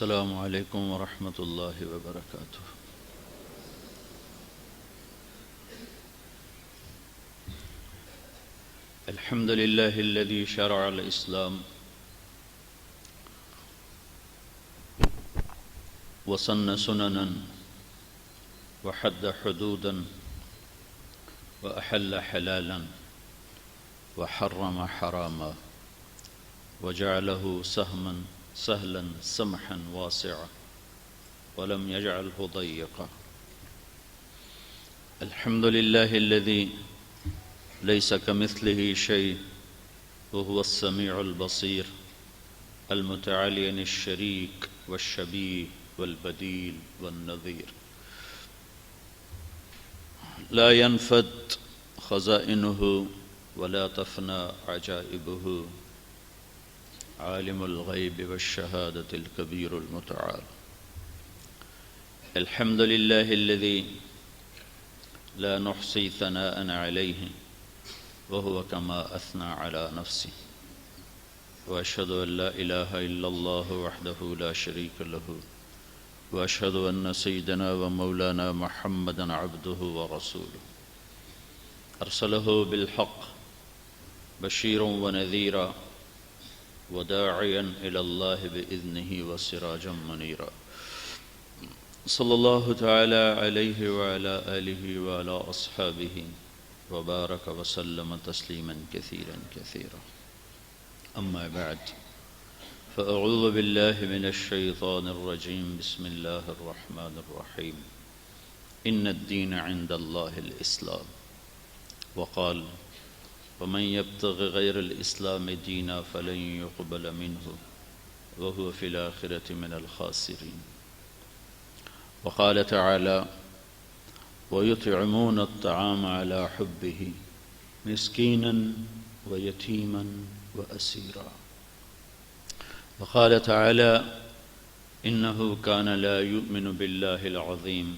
السلام علیکم ورحمۃ اللہ وبرکاتہ۔ الحمد للہ الذی شرع الاسلام وسن سننا وحد حدودا واحل حلالا وحرم حراما وجعله سهلا سمحا واسعا ولم يجعله ضيقا۔ الحمد لله الذي ليس كمثله شيء وهو السميع البصير المتعالي عن الشريك والشبيه والبديل والنظير، لا ينفد خزائنه ولا تفنى عجائبه، عالم الغيب والشهادة الكبير المتعال۔ الحمد لله الذي لا نحصي ثناء عليه وهو كما أثنى على نفسه، وأشهد أن لا إله إلا الله وحده لا شريك له، وأشهد أن سيدنا ومولانا محمدا عبده ورسوله، أرسله بالحق بشيرا ونذيرا وداعيا إلى الله بإذنه وسراجا منيرا، صلى الله تعالى عليه وعلى آله وعلى أصحابه وبارك وسلم تسليما كثيرا كثيرا، أما بعد، فأعوذ بالله من الشيطان الرجيم، بسم الله الرحمن الرحيم، إن الدين عند الله الإسلام، وقال ومن يبتغ غير الإسلام دينا فلن يقبل منه وهو في الآخرة من الخاسرين، وقال تعالى ويطعمون الطعام على حبه مسكينا ويتيما وأسيرا، وقال تعالى إنه كان لا يؤمن بالله العظيم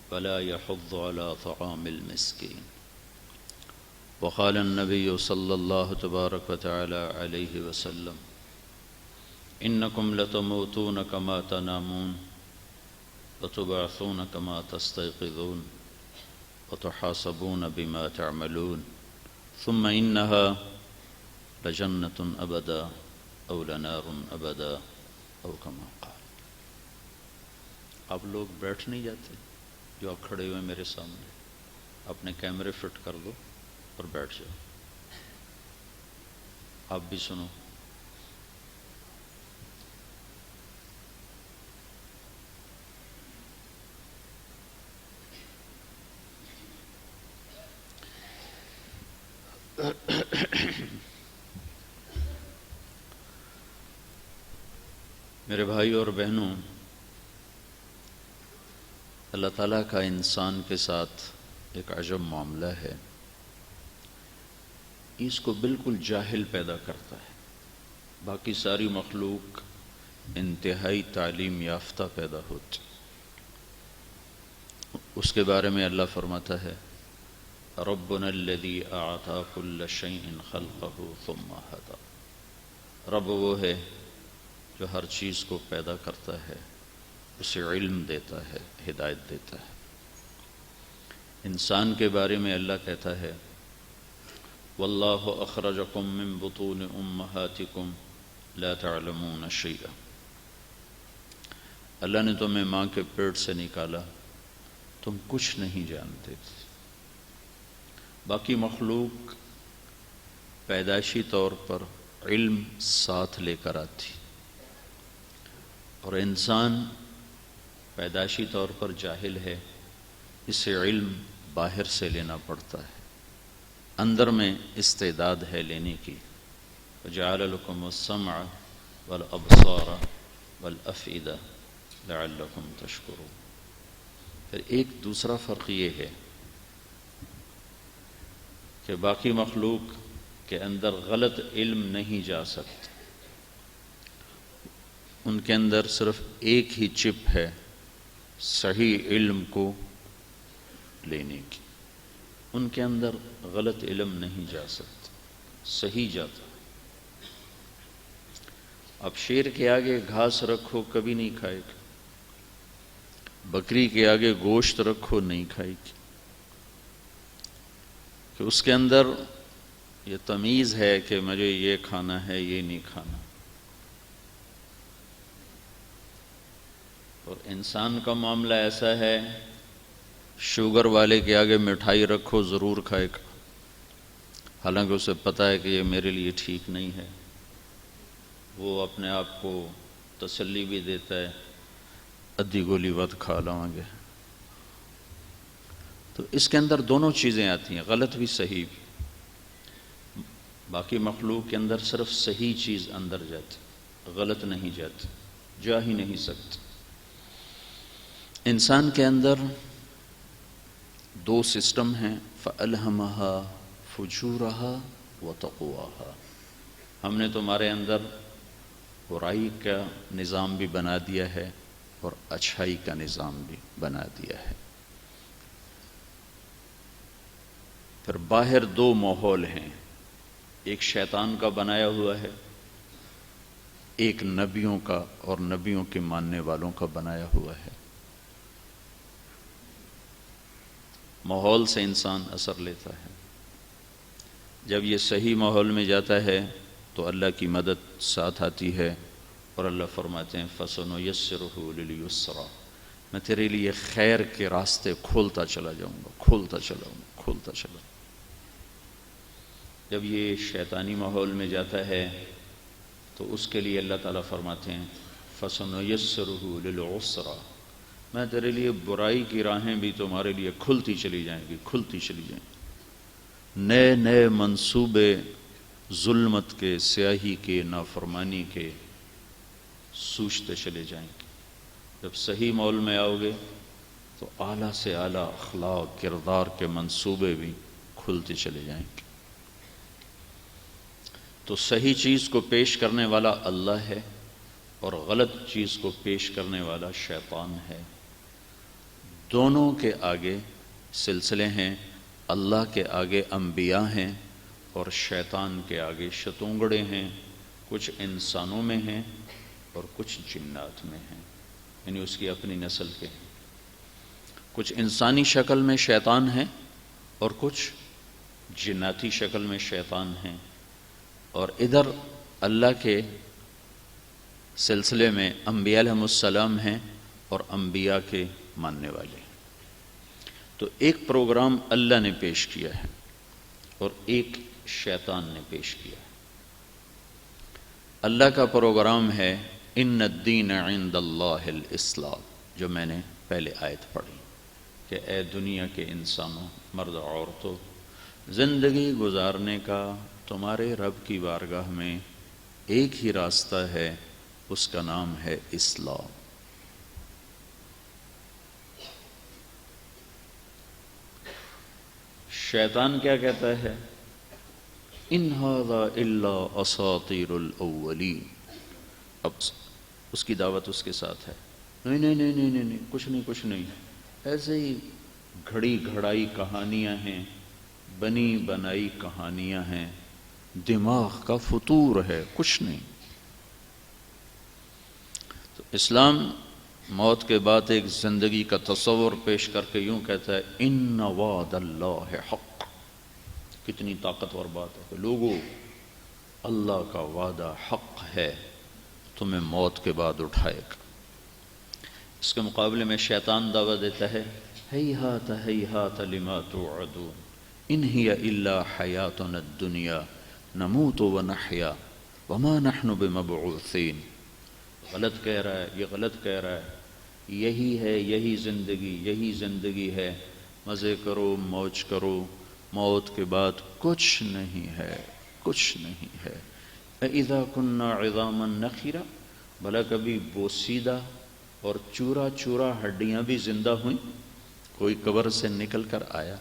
ولا يحض على طعام المسكين، وقال النبي صلى الله تبارك وتعالى عليه وسلم إنكم لتموتون كما تنامون وتبعثون كما تستيقظون وتحاسبون بما تعملون ثم إنها لجنة أبدا أو لنار أبدا أو كما قال۔ اب لوگ بیٹھ نہیں جاتے جو آپ کھڑے ہوئے میرے سامنے، اپنے کیمرے فٹ کر دو اور بیٹھ جاؤ، آپ بھی سنو۔ میرے بھائی اور بہنوں، اللہ تعالیٰ کا انسان کے ساتھ ایک عجب معاملہ ہے، اس کو بالکل جاہل پیدا کرتا ہے۔ باقی ساری مخلوق انتہائی تعلیم یافتہ پیدا ہوتی، اس کے بارے میں اللہ فرماتا ہے ربنا الذی اعطى كل شيء خلقه ثم هدى، رب وہ ہے جو ہر چیز کو پیدا کرتا ہے، اسے علم دیتا ہے، ہدایت دیتا ہے۔ انسان کے بارے میں اللہ کہتا ہے واللہ اخرجکم من بطون امہاتکم لا تعلمون شیئا، اللہ نے تمہیں ماں کے پیٹ سے نکالا، تم کچھ نہیں جانتے تھے۔ باقی مخلوق پیدائشی طور پر علم ساتھ لے کر آتی، اور انسان پیدائشی طور پر جاہل ہے، اسے علم باہر سے لینا پڑتا ہے، اندر میں استعداد ہے لینے کی۔ وَجَعَلَ لَكُمُ السَّمْعَ وَالْأَبْصَارَ وَالْأَفْئِدَةَ لَعَلَّكُمْ تَشْكُرُونَ۔ پھر ایک دوسرا فرق یہ ہے کہ باقی مخلوق کے اندر غلط علم نہیں جا سکتا، ان کے اندر صرف ایک ہی چپ ہے صحیح علم کو لینے کی، ان کے اندر غلط علم نہیں جا سکتا، صحیح جاتا۔ اب شیر کے آگے گھاس رکھو کبھی نہیں کھائے گا، بکری کے آگے گوشت رکھو نہیں کھائے گی، کہ اس کے اندر یہ تمیز ہے کہ مجھے یہ کھانا ہے یہ نہیں کھانا۔ اور انسان کا معاملہ ایسا ہے، شوگر والے کے آگے مٹھائی رکھو ضرور کھائے گا، حالانکہ اسے پتہ ہے کہ یہ میرے لیے ٹھیک نہیں ہے، وہ اپنے آپ کو تسلی بھی دیتا ہے ادھی گولی ود کھا لوں گے۔ تو اس کے اندر دونوں چیزیں آتی ہیں، غلط بھی صحیح بھی۔ باقی مخلوق کے اندر صرف صحیح چیز اندر جاتی، غلط نہیں جاتی، جا ہی نہیں سکتی۔ انسان کے اندر دو سسٹم ہیں، فَأَلْهَمَهَا فُجُورَهَا وَتَقْوَاهَا۔ ہم نے تمہارے اندر برائی کا نظام بھی بنا دیا ہے اور اچھائی کا نظام بھی بنا دیا ہے۔ پھر باہر دو ماحول ہیں، ایک شیطان کا بنایا ہوا ہے، ایک نبیوں کا اور نبیوں کے ماننے والوں کا بنایا ہوا ہے۔ ماحول سے انسان اثر لیتا ہے، جب یہ صحیح ماحول میں جاتا ہے تو اللہ کی مدد ساتھ آتی ہے، اور اللہ فرماتے ہیں فَسَنُيَسِّرُهُ لِلْيُسْرَىٰ، میں تیرے لیے خیر کے راستے کھولتا چلا جاؤں گا، کھولتا چلا جاؤں۔ جب یہ شیطانی ماحول میں جاتا ہے تو اس کے لیے اللہ تعالیٰ فرماتے ہیں فَسَنُيَسِّرُهُ لِلْعُسْرَىٰ، میں تیرے لیے برائی کی راہیں بھی تمہارے لیے کھلتی چلی جائیں گی۔ نئے نئے منصوبے ظلمت کے، سیاہی کے، نافرمانی کے سوچتے چلے جائیں گے۔ جب صحیح ماحول میں آؤ گے تو اعلیٰ سے اعلیٰ اخلاق، کردار کے منصوبے بھی کھلتے چلے جائیں گے۔ تو صحیح چیز کو پیش کرنے والا اللہ ہے اور غلط چیز کو پیش کرنے والا شیطان ہے۔ دونوں کے آگے سلسلے ہیں، اللہ کے آگے انبیاء ہیں اور شیطان کے آگے شتونگڑے ہیں، کچھ انسانوں میں ہیں اور کچھ جنات میں ہیں، یعنی اس کی اپنی نسل کے ہیں۔ کچھ انسانی شکل میں شیطان ہیں اور کچھ جناتی شکل میں شیطان ہیں، اور ادھر اللہ کے سلسلے میں انبیاء علیہ السلام ہیں اور انبیاء کے ماننے والے۔ تو ایک پروگرام اللہ نے پیش کیا ہے اور ایک شیطان نے پیش کیا ہے۔ اللہ کا پروگرام ہے ان الدین عند اللہ الاسلام، جو میں نے پہلے آیت پڑھی کہ اے دنیا کے انسانوں، مرد عورتوں، زندگی گزارنے کا تمہارے رب کی بارگاہ میں ایک ہی راستہ ہے، اس کا نام ہے اسلام۔ شیطان کیا کہتا ہے؟ ان ھذا الا اساطیر الاولین۔ اب اس کی دعوت اس کے ساتھ ہے، نہیں، کچھ نہیں، ایسے ہی گھڑی گھڑائی کہانیاں ہیں، بنی بنائی کہانیاں ہیں، دماغ کا فطور ہے، کچھ نہیں۔ تو اسلام موت کے بعد ایک زندگی کا تصور پیش کر کے یوں کہتا ہے ان وعد اللہ حق۔ کتنی طاقتور بات ہے کہ لوگوں، اللہ کا وعدہ حق ہے، تمہیں موت کے بعد اٹھائے گا۔ اس کے مقابلے میں شیطان دعویٰ دیتا ہے ہیہات ہیہات لما توعدون ان ہی الا حیاتنا الدنیا نموت ونحیا وما نحن بمبعوثین۔ غلط کہہ رہا ہے، یہ غلط کہہ رہا ہے، یہی زندگی ہے، مزے کرو، موج کرو، موت کے بعد کچھ نہیں ہے۔ اذا كنا عظاما نخرا، بھلا کبھی بوسیدہ اور چورا چورا ہڈیاں بھی زندہ ہوئیں، کوئی قبر سے نکل کر آیا؟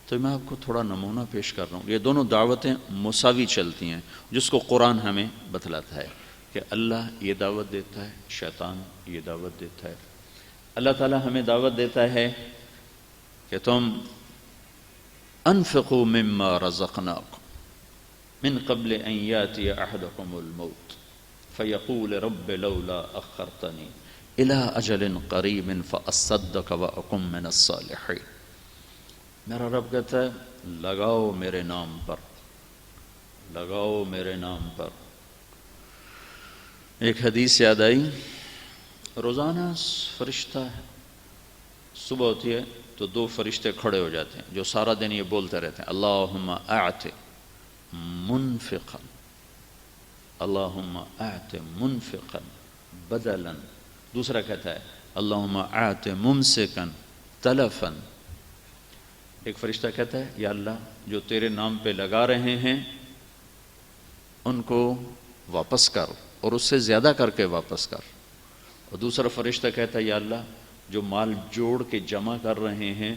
تو میں آپ کو تھوڑا نمونہ پیش کر رہا ہوں، یہ دونوں دعوتیں مساوی چلتی ہیں، جس کو قرآن ہمیں بتلاتا ہے کہ اللہ یہ دعوت دیتا ہے، شیطان یہ دعوت دیتا ہے۔ اللہ تعالی ہمیں دعوت دیتا ہے کہ تم انفقوا مما رزقناکم من قبل ان یاتی احدکم الموت، فیقول رب لولا اخرتنی الی اجل قریب فاصدق واکن من الصالحین. میرا رب کہتا ہے لگاؤ میرے نام پر، لگاؤ میرے نام پر. ایک حدیث یاد آئی، روزانہ فرشتہ صبح ہوتی ہے تو دو فرشتے کھڑے ہو جاتے ہیں جو سارا دن یہ بولتے رہتے ہیں اللہم اعط منفقا، اللہم اعط منفقا بدلا. دوسرا کہتا ہے اللہم اعط ممسکا تلفا. ایک فرشتہ کہتا ہے یا اللہ جو تیرے نام پہ لگا رہے ہیں ان کو واپس کر اور اس سے زیادہ کر کے واپس کر. اور دوسرا فرشتہ کہتا ہے یا اللہ جو مال جوڑ کے جمع کر رہے ہیں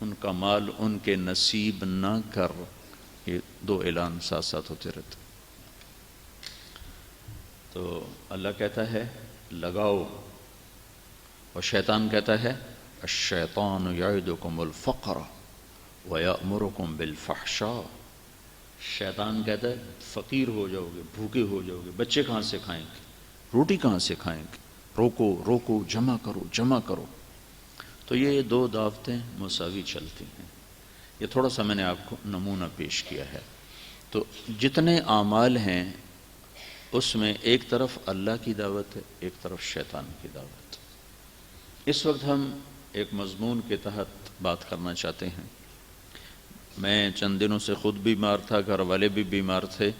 ان کا مال ان کے نصیب نہ کر. یہ دو اعلان ساتھ ساتھ ہوتے رہتے. تو اللہ کہتا ہے لگاؤ، اور شیطان کہتا ہے الشیطان یعدکم الفقر ویأمرکم بالفحشاء. شیطان کہتا ہے فقیر ہو جاؤ گے، بھوکے ہو جاؤ گے، بچے کہاں سے کھائیں گے، روٹی کہاں سے کھائیں گے، روکو روکو، جمع کرو جمع کرو. تو یہ دو دعوتیں مساوی چلتی ہیں. یہ تھوڑا سا میں نے آپ کو نمونہ پیش کیا ہے. تو جتنے اعمال ہیں اس میں ایک طرف اللہ کی دعوت ہے، ایک طرف شیطان کی دعوت. اس وقت ہم ایک مضمون کے تحت بات کرنا چاہتے ہیں. میں چند دنوں سے خود بیمار تھا، گھر والے بھی بیمار تھے،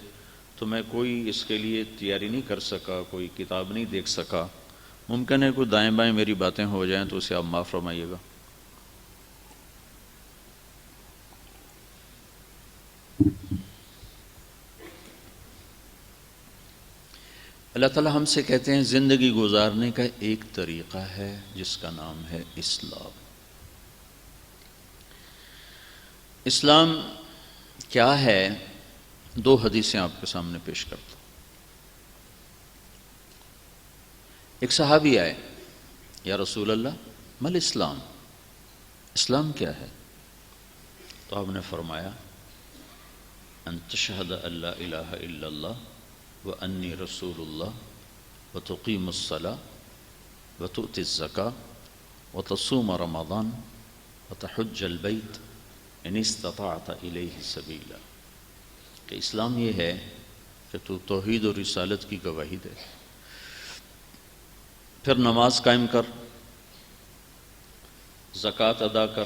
تو میں کوئی اس کے لیے تیاری نہیں کر سکا، کوئی کتاب نہیں دیکھ سکا. ممکن ہے کوئی دائیں بائیں میری باتیں ہو جائیں تو اسے آپ معاف فرمائیے گا. اللہ تعالیٰ ہم سے کہتے ہیں زندگی گزارنے کا ایک طریقہ ہے جس کا نام ہے اسلام. اسلام کیا ہے؟ دو حدیثیں آپ کے سامنے پیش کرتا ہوں. ایک صحابی آئے، یا رسول اللہ مل اسلام، اسلام کیا ہے؟ تو آپ نے فرمایا ان تشہد ان لا الہ الا اللہ وانی رسول اللہ وتقیم الصلاۃ وتؤتی الزکاۃ وتصوم رمضان وتحج البیت ان استطعت الیہ سبیلا. کہ اسلام یہ ہے کہ تو توحید و رسالت کی گواہی دے، پھر نماز قائم کر، زکوٰۃ ادا کر،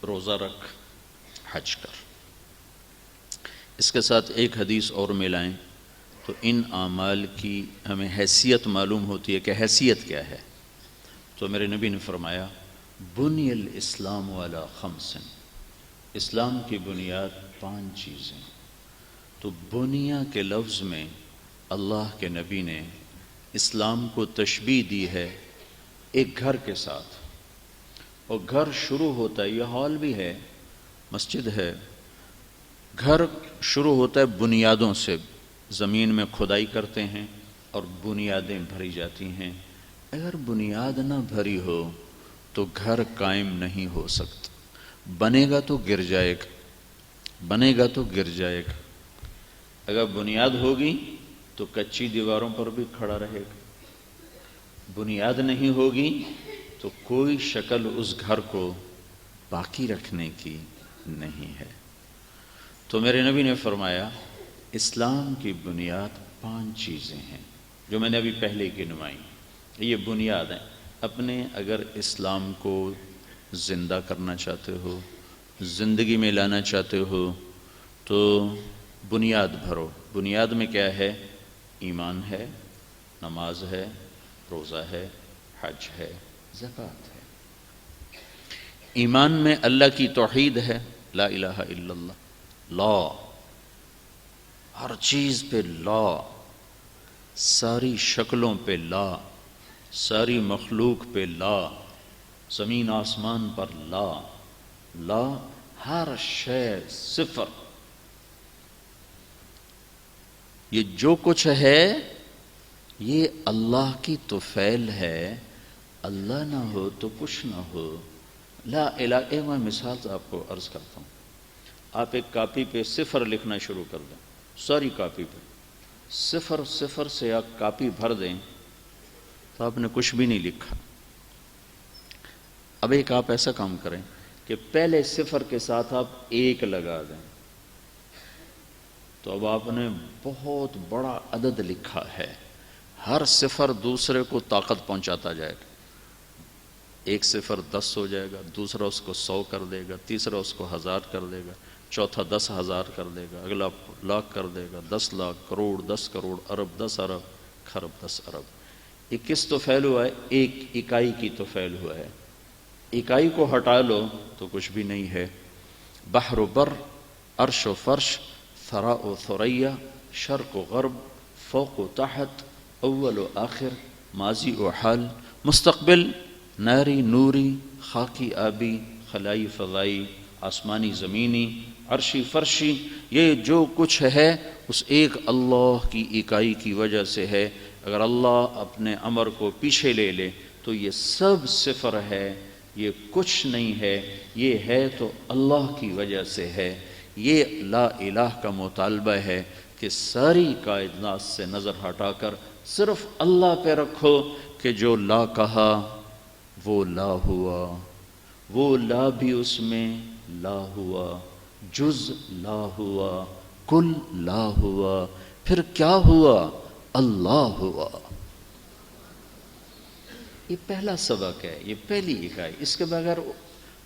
روزہ رکھ، حج کر. اس کے ساتھ ایک حدیث اور ملائیں تو ان اعمال کی ہمیں حیثیت معلوم ہوتی ہے کہ حیثیت کیا ہے. تو میرے نبی نے فرمایا بنی الاسلام علی خمس، اسلام کی بنیاد 5 چیزیں. تو بنیا کے لفظ میں اللہ کے نبی نے اسلام کو تشبیہ دی ہے ایک گھر کے ساتھ. اور گھر شروع ہوتا ہے، یہ ہال بھی ہے، مسجد ہے، گھر شروع ہوتا ہے بنیادوں سے. زمین میں کھدائی کرتے ہیں اور بنیادیں بھری جاتی ہیں. اگر بنیاد نہ بھری ہو تو گھر قائم نہیں ہو سکتا. بنے گا تو گر جائے گا، بنے گا تو گر جائے گا. اگر بنیاد ہوگی تو کچی دیواروں پر بھی کھڑا رہے گا. بنیاد نہیں ہوگی تو کوئی شکل اس گھر کو باقی رکھنے کی نہیں ہے. تو میرے نبی نے فرمایا اسلام کی بنیاد 5 چیزیں ہیں جو میں نے ابھی پہلے گنوائی. یہ بنیاد ہیں. اپنے اگر اسلام کو زندہ کرنا چاہتے ہو، زندگی میں لانا چاہتے ہو تو بنیاد بھرو. بنیاد میں کیا ہے؟ ایمان ہے، نماز ہے، روزہ ہے، حج ہے، زکوٰۃ ہے. ایمان میں اللہ کی توحید ہے، لا الہ الا اللہ، لا، ہر چیز پہ لا، ساری شکلوں پہ لا، ساری مخلوق پہ لا، زمین آسمان پر لا، لا، ہر شے صفر. یہ جو کچھ ہے یہ اللہ کی طفیل ہے. اللہ نہ ہو تو کچھ نہ ہو. لا الہ. ایک میں مثال آپ کو عرض کرتا ہوں. آپ ایک کاپی پہ صفر لکھنا شروع کر دیں، ساری کاپی پہ صفر صفر سے آپ کاپی بھر دیں تو آپ نے کچھ بھی نہیں لکھا۔ اب ایک آپ ایسا کام کریں کہ پہلے صفر کے ساتھ آپ ایک لگا دیں، تو اب آپ نے بہت بڑا عدد لکھا ہے۔ ہر صفر دوسرے کو طاقت پہنچاتا جائے گا، ایک صفر 10 ہو جائے گا، دوسرا اس کو 100 کر دے گا، تیسرا اس کو 1000 کر دے گا، چوتھا 10,000 کر دے گا، اگلا لاکھ کر دے گا، 10 لاکھ، کروڑ، 10 کروڑ، ارب، 10 ارب، خرب، 10 ارب۔ یہ کس تو فعل ہوا ہے؟ ایک اکائی کی تو فعل ہوا ہے۔ اکائی کو ہٹا لو تو کچھ بھی نہیں ہے۔ بحر و بر، عرش و فرش، ثرا و ثریا، شرق و غرب، فوق و تحت، اول و آخر، ماضی و حال، مستقبل، ناری نوری، خاکی آبی، خلائی فضائی، آسمانی زمینی، عرشی فرشی، یہ جو کچھ ہے اس ایک اللہ کی اکائی کی وجہ سے ہے۔ اگر اللہ اپنے امر کو پیچھے لے لے تو یہ سب صفر ہے، یہ کچھ نہیں ہے، یہ ہے تو اللہ کی وجہ سے ہے۔ یہ لا الہ کا مطالبہ ہے کہ ساری کائنات سے نظر ہٹا کر صرف اللہ پہ رکھو کہ جو لا کہا وہ لا ہوا، وہ لا بھی اس میں لا ہوا، جز لا ہوا، کل لا ہوا، پھر کیا ہوا؟ اللہ ہوا۔ یہ پہلا سبق ہے، یہ پہلی اکائی۔ اس کے بغیر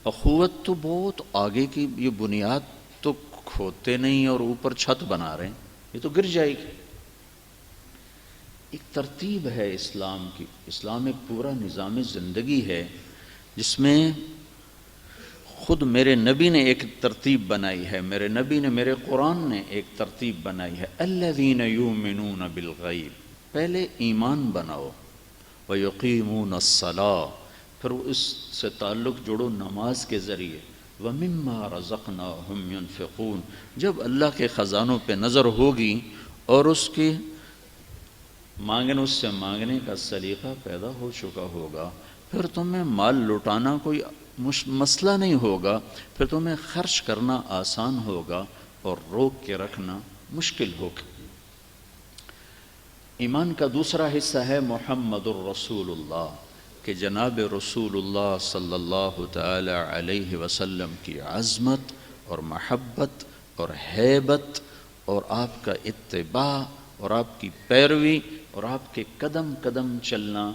اخوت تو بہت آگے کی، یہ بنیاد تو کھوتے نہیں اور اوپر چھت بنا رہے ہیں، یہ تو گر جائے گی۔ ایک ترتیب ہے اسلام کی، اسلام ایک پورا نظام زندگی ہے جس میں خود میرے نبی نے ایک ترتیب بنائی ہے، میرے نبی نے، میرے قرآن نے ایک ترتیب بنائی ہے۔ الذین یؤمنون بالغیب، پہلے ایمان بناؤ، وَيُقِيمُونَ الصَّلَاةَ، پھر اس سے تعلق جوڑو نماز کے ذریعے، وَمِمَّا رَزَقْنَاهُمْ يُنْفِقُونَ، جب اللہ کے خزانوں پہ نظر ہوگی اور اس کی اس سے مانگنے کا سلیقہ پیدا ہو چکا ہوگا، پھر تمہیں مال لٹانا کوئی مسئلہ نہیں ہوگا، پھر تمہیں خرچ کرنا آسان ہوگا اور روک کے رکھنا مشکل ہوگا۔ ایمان کا دوسرا حصہ ہے محمد الرسول اللہ، کہ جناب رسول اللہ صلی اللہ تعالی علیہ وسلم کی عظمت اور محبت اور ہیبت اور آپ کا اتباع اور آپ کی پیروی اور آپ کے قدم قدم چلنا،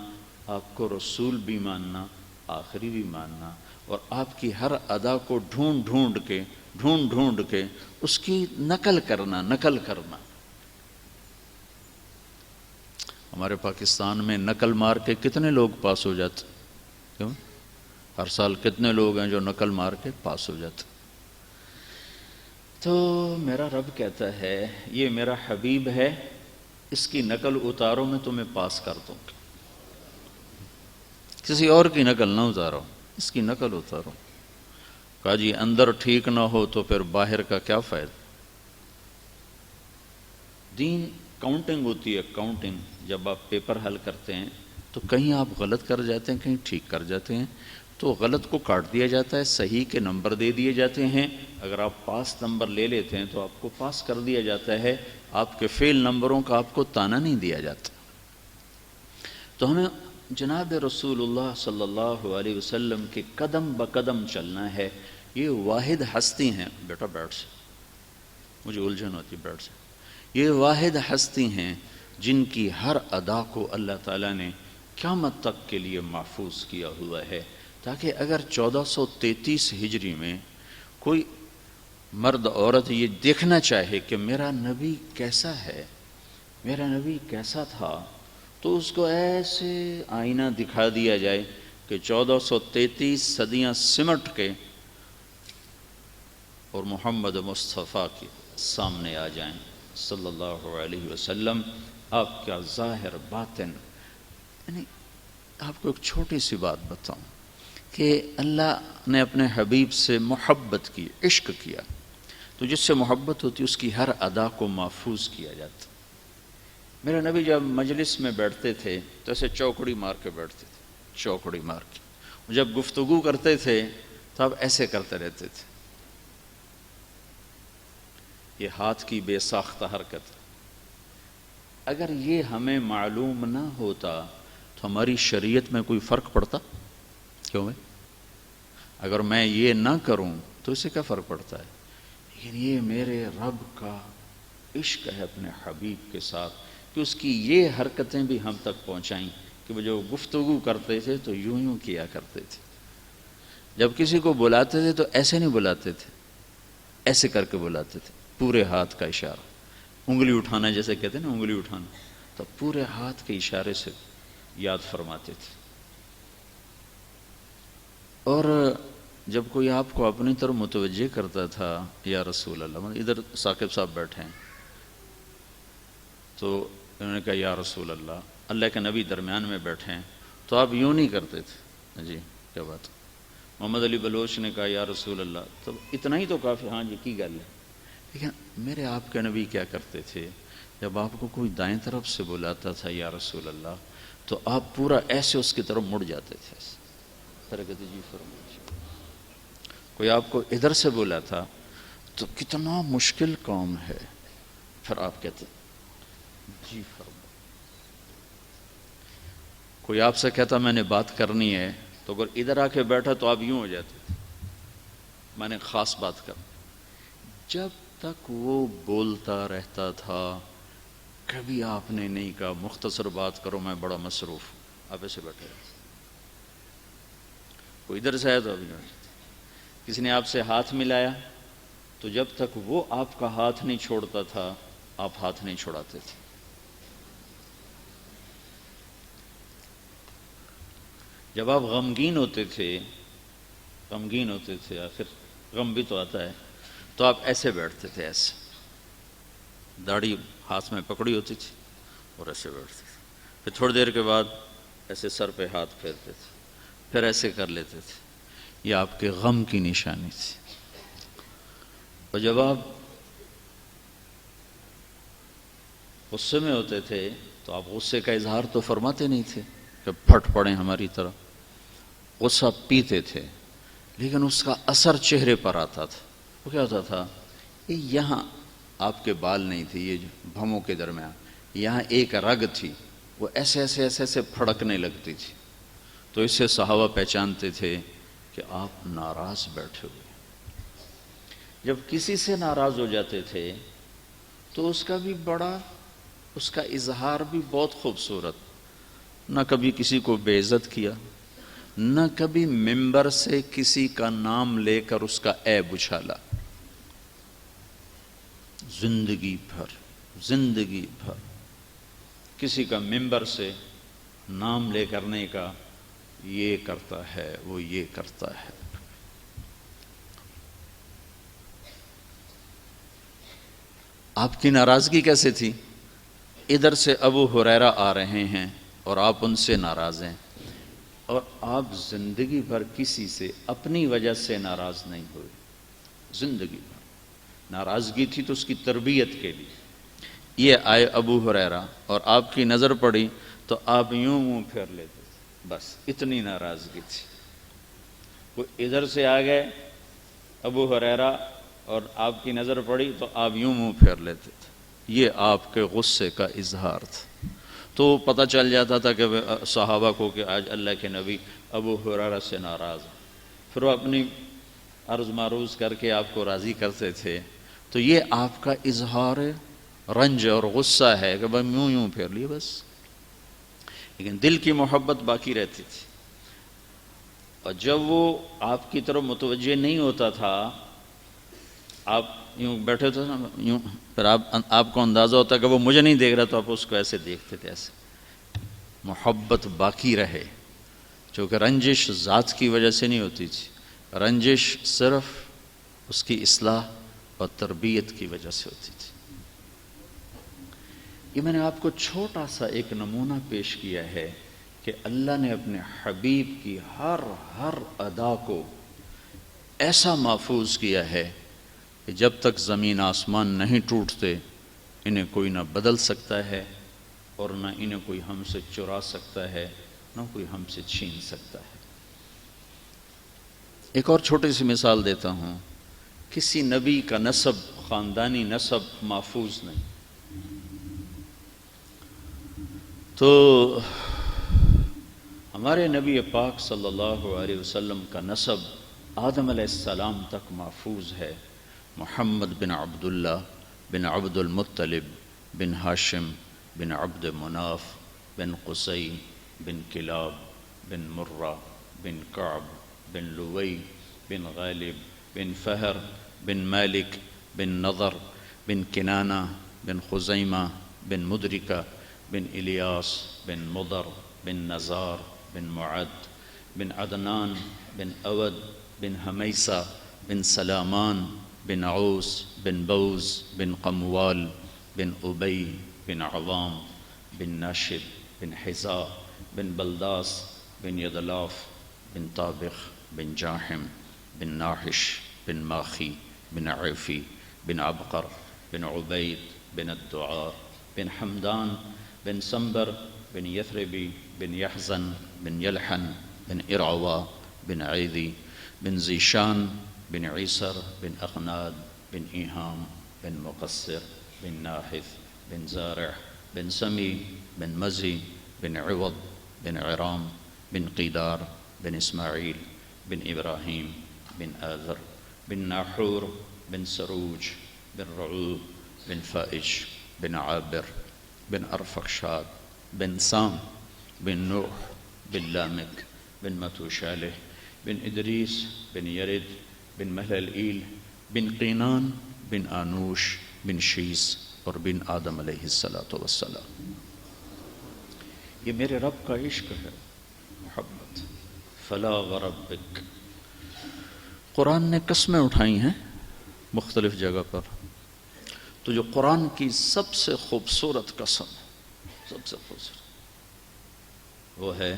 آپ کو رسول بھی ماننا، آخری بھی ماننا، اور آپ کی ہر ادا کو ڈھونڈ ڈھونڈ کے اس کی نقل کرنا۔ ہمارے پاکستان میں نقل مار کے کتنے لوگ پاس ہو جاتے؟ کیوں؟ ہر سال کتنے لوگ ہیں جو نقل مار کے پاس ہو جاتے؟ تو میرا رب کہتا ہے یہ میرا حبیب ہے، اس کی نقل اتارو، میں تمہیں پاس کر دوں گا۔ کسی اور کی نقل نہ اتارو، اس کی نقل اتارو۔ کہا جی اندر ٹھیک نہ ہو تو پھر باہر کا کیا فائدہ؟ دین کاؤنٹنگ ہوتی ہے، کاؤنٹنگ۔ جب آپ پیپر حل کرتے ہیں تو کہیں آپ غلط کر جاتے ہیں، کہیں ٹھیک کر جاتے ہیں، تو غلط کو کاٹ دیا جاتا ہے، صحیح کے نمبر دے دیے جاتے ہیں۔ اگر آپ پاس نمبر لے لیتے ہیں تو آپ کو پاس کر دیا جاتا ہے، آپ کے فیل نمبروں کا آپ کو تانا نہیں دیا جاتا۔ تو ہمیں جناب رسول اللہ صلی اللہ علیہ وسلم کے قدم بقدم چلنا ہے۔ یہ واحد ہستی ہیں، بیٹا بیٹھ سے، مجھے الجھن ہوتی بیٹھ سے، یہ واحد ہستی ہیں جن کی ہر ادا کو اللہ تعالیٰ نے قیامت تک کے لیے محفوظ کیا ہوا ہے، تاکہ اگر 1433 ہجری میں کوئی مرد عورت یہ دیکھنا چاہے کہ میرا نبی کیسا ہے، میرا نبی کیسا تھا، تو اس کو ایسے آئینہ دکھا دیا جائے کہ 1433 صدیاں سمٹ کے اور محمد مصطفیٰ کے سامنے آ جائیں صلی اللہ علیہ وسلم۔ آپ کا ظاہر باطن، یعنی آپ کو ایک چھوٹی سی بات بتاؤں کہ اللہ نے اپنے حبیب سے محبت کی، عشق کیا، تو جس سے محبت ہوتی اس کی ہر ادا کو محفوظ کیا جاتا۔ میرے نبی جب مجلس میں بیٹھتے تھے تو ایسے چوکڑی مار کے بیٹھتے تھے، چوکڑی مار کے۔ جب گفتگو کرتے تھے تو اب ایسے کرتے رہتے تھے۔ یہ ہاتھ کی بے ساختہ حرکت، اگر یہ ہمیں معلوم نہ ہوتا تو ہماری شریعت میں کوئی فرق پڑتا؟ کیوں ہے؟ اگر میں یہ نہ کروں تو اسے کیا فرق پڑتا ہے؟ لیکن یہ میرے رب کا عشق ہے اپنے حبیب کے ساتھ کہ اس کی یہ حرکتیں بھی ہم تک پہنچائیں کہ وہ جو گفتگو کرتے تھے تو یوں یوں کیا کرتے تھے، جب کسی کو بلاتے تھے تو ایسے نہیں بلاتے تھے، ایسے کر کے بلاتے تھے، پورے ہاتھ کا اشارہ، انگلی اٹھانا جیسے کہتے ہیں نا، انگلی اٹھانا، تو پورے ہاتھ کے اشارے سے یاد فرماتے تھے۔ اور جب کوئی آپ کو اپنی طرف متوجہ کرتا تھا، یا رسول اللہ، ادھر ثاقب صاحب بیٹھے ہیں تو انہوں نے کہا یا رسول اللہ، اللہ کے نبی درمیان میں بیٹھے ہیں، تو آپ یوں نہیں کرتے تھے، جی کیا بات؟ محمد علی بلوچ نے کہا یا رسول اللہ، تو اتنا ہی تو کافی، ہاں جی کی گل ہے۔ لیکن میرے آپ کے نبی کیا کرتے تھے، جب آپ کو کوئی دائیں طرف سے بلاتا تھا یا رسول اللہ، تو آپ پورا ایسے اس کی طرف مڑ جاتے تھے، کہتے جی فرمائیے۔ کوئی آپ کو ادھر سے بولا تھا تو کتنا مشکل کام ہے، پھر آپ کہتے جی فرمائیے۔ کوئی آپ سے کہتا میں نے بات کرنی ہے تو اگر ادھر آ کے بیٹھا تو آپ یوں ہو جاتے تھے، میں نے خاص بات کرنی۔ جب تک وہ بولتا رہتا تھا کبھی آپ نے نہیں کہا مختصر بات کرو میں بڑا مصروف ہوں، آپ ایسے بیٹھے رہتے۔ کوئی ادھر سے آیا تو ابھی کسی نے آپ سے ہاتھ ملایا تو جب تک وہ آپ کا ہاتھ نہیں چھوڑتا تھا آپ ہاتھ نہیں چھوڑاتے تھے۔ جب آپ غمگین ہوتے تھے آخر غم بھی تو آتا ہے، تو آپ ایسے بیٹھتے تھے، ایسے داڑھی ہاتھ میں پکڑی ہوتی تھی اور ایسے بیٹھتے تھے، پھر تھوڑی دیر کے بعد ایسے سر پہ ہاتھ پھیرتے تھے، پھر ایسے کر لیتے تھے۔ یہ آپ کے غم کی نشانی تھی۔ اور جب آپ غصے میں ہوتے تھے تو آپ غصے کا اظہار تو فرماتے نہیں تھے کہ پھٹ پڑیں ہماری طرح، غصہ پیتے تھے، لیکن اس کا اثر چہرے پر آتا تھا۔ وہ کیا ہوتا تھا، یہاں آپ کے بال نہیں تھے، یہ بھموں کے درمیان یہاں ایک رگ تھی، وہ ایسے ایسے ایسے ایسے پھڑکنے لگتی تھی، تو اس سے صحابہ پہچانتے تھے کہ آپ ناراض بیٹھے ہوئے۔ جب کسی سے ناراض ہو جاتے تھے تو اس کا اظہار بھی بہت خوبصورت، نہ کبھی کسی کو بے عزت کیا، نہ کبھی ممبر سے کسی کا نام لے کر اس کا عیب اچھالا۔ زندگی بھر کسی کا ممبر سے نام لے کرنے کا، یہ کرتا ہے وہ یہ کرتا ہے۔ آپ کی ناراضگی کیسے تھی؟ ادھر سے ابو ہریرہ آ رہے ہیں اور آپ ان سے ناراض ہیں، اور آپ زندگی بھر کسی سے اپنی وجہ سے ناراض نہیں ہوئے، زندگی بھر ناراضگی تھی تو اس کی تربیت کے لیے۔ یہ آئے ابو ہریرہ اور آپ کی نظر پڑی تو آپ یوں منہ پھیر لیتے تھے، بس اتنی ناراضگی تھی۔ وہ ادھر سے آ گئے ابو ہریرہ اور آپ کی نظر پڑی تو آپ یوں منہ پھیر لیتے تھے، یہ آپ کے غصے کا اظہار تھا۔ تو پتہ چل جاتا تھا کہ صحابہ کو کہ آج اللہ کے نبی ابو ہریرہ سے ناراض ہیں، پھر وہ اپنی عرض معروض کر کے آپ کو راضی کرتے تھے۔ تو یہ آپ کا اظہار رنج اور غصہ ہے کہ بس یوں یوں پھیر لیے بس، لیکن دل کی محبت باقی رہتی تھی۔ اور جب وہ آپ کی طرف متوجہ نہیں ہوتا تھا، آپ یوں بیٹھے تھے نا یوں، پھر آپ کو اندازہ ہوتا کہ وہ مجھے نہیں دیکھ رہا تو آپ اس کو ایسے دیکھتے تھے، ایسے محبت باقی رہے، چونکہ رنجش ذات کی وجہ سے نہیں ہوتی تھی، رنجش صرف اس کی اصلاح اور تربیت کی وجہ سے ہوتی تھی۔ یہ میں نے آپ کو چھوٹا سا ایک نمونہ پیش کیا ہے کہ اللہ نے اپنے حبیب کی ہر ادا کو ایسا محفوظ کیا ہے کہ جب تک زمین آسمان نہیں ٹوٹتے انہیں کوئی نہ بدل سکتا ہے اور نہ انہیں کوئی ہم سے چرا سکتا ہے، نہ کوئی ہم سے چھین سکتا ہے۔ ایک اور چھوٹی سی مثال دیتا ہوں، کسی نبی کا نسب، خاندانی نسب محفوظ نہیں، تو ہمارے نبی پاک صلی اللہ علیہ وسلم کا نسب آدم علیہ السلام تک محفوظ ہے. محمد بن عبداللہ بن عبد المطلب بن ہاشم بن عبد مناف بن قصی بن کلاب بن مرہ بن کعب بن لوی بن غالب بن فہر بن مالک بن نضر بن کنانہ بن خزیمہ بن مدرکہ بن الیاس بن مضر بن نزار بن معد بن عدنان بن اود بن حمیسہ بن سلامان بن عوس بن بوز بن قموال بن ابی بن عوام بن ناشد بن حزاء بن بلداس بن یدلاف بن طابخ بن جاحم بن ناحش بن ماخی بن عیفی بن عبقر بن عبید بن الدعاء بن حمدان بن سنبر بن یثربی بن یحزن بن یلحن بن ارعوا بن عیدی بن زیشان بن عیسر بن اقناد بن ایہام بن مقصر بن ناحث بن زارع بن سمی بن مزی بن عوض بن عرام بن قیدار بن اسماعیل بن ابراہیم بن آذر بن ناحور بن سروج بن رعوب بن فائج بن عابر بن ارفخشاد بن سام بن نوح بن لامک بن متوشالح بن ادریس بن یرد بن مہللئیل بن قینان بن آنوش بن شیس اور بن آدم علیہ السلام. یہ میرے رب کا عشق ہے، محبت. فلا وربک، قرآن نے قسمیں اٹھائی ہیں مختلف جگہ پر، تو جو قرآن کی سب سے خوبصورت قسم ہے، سب سے خوبصورت، وہ ہے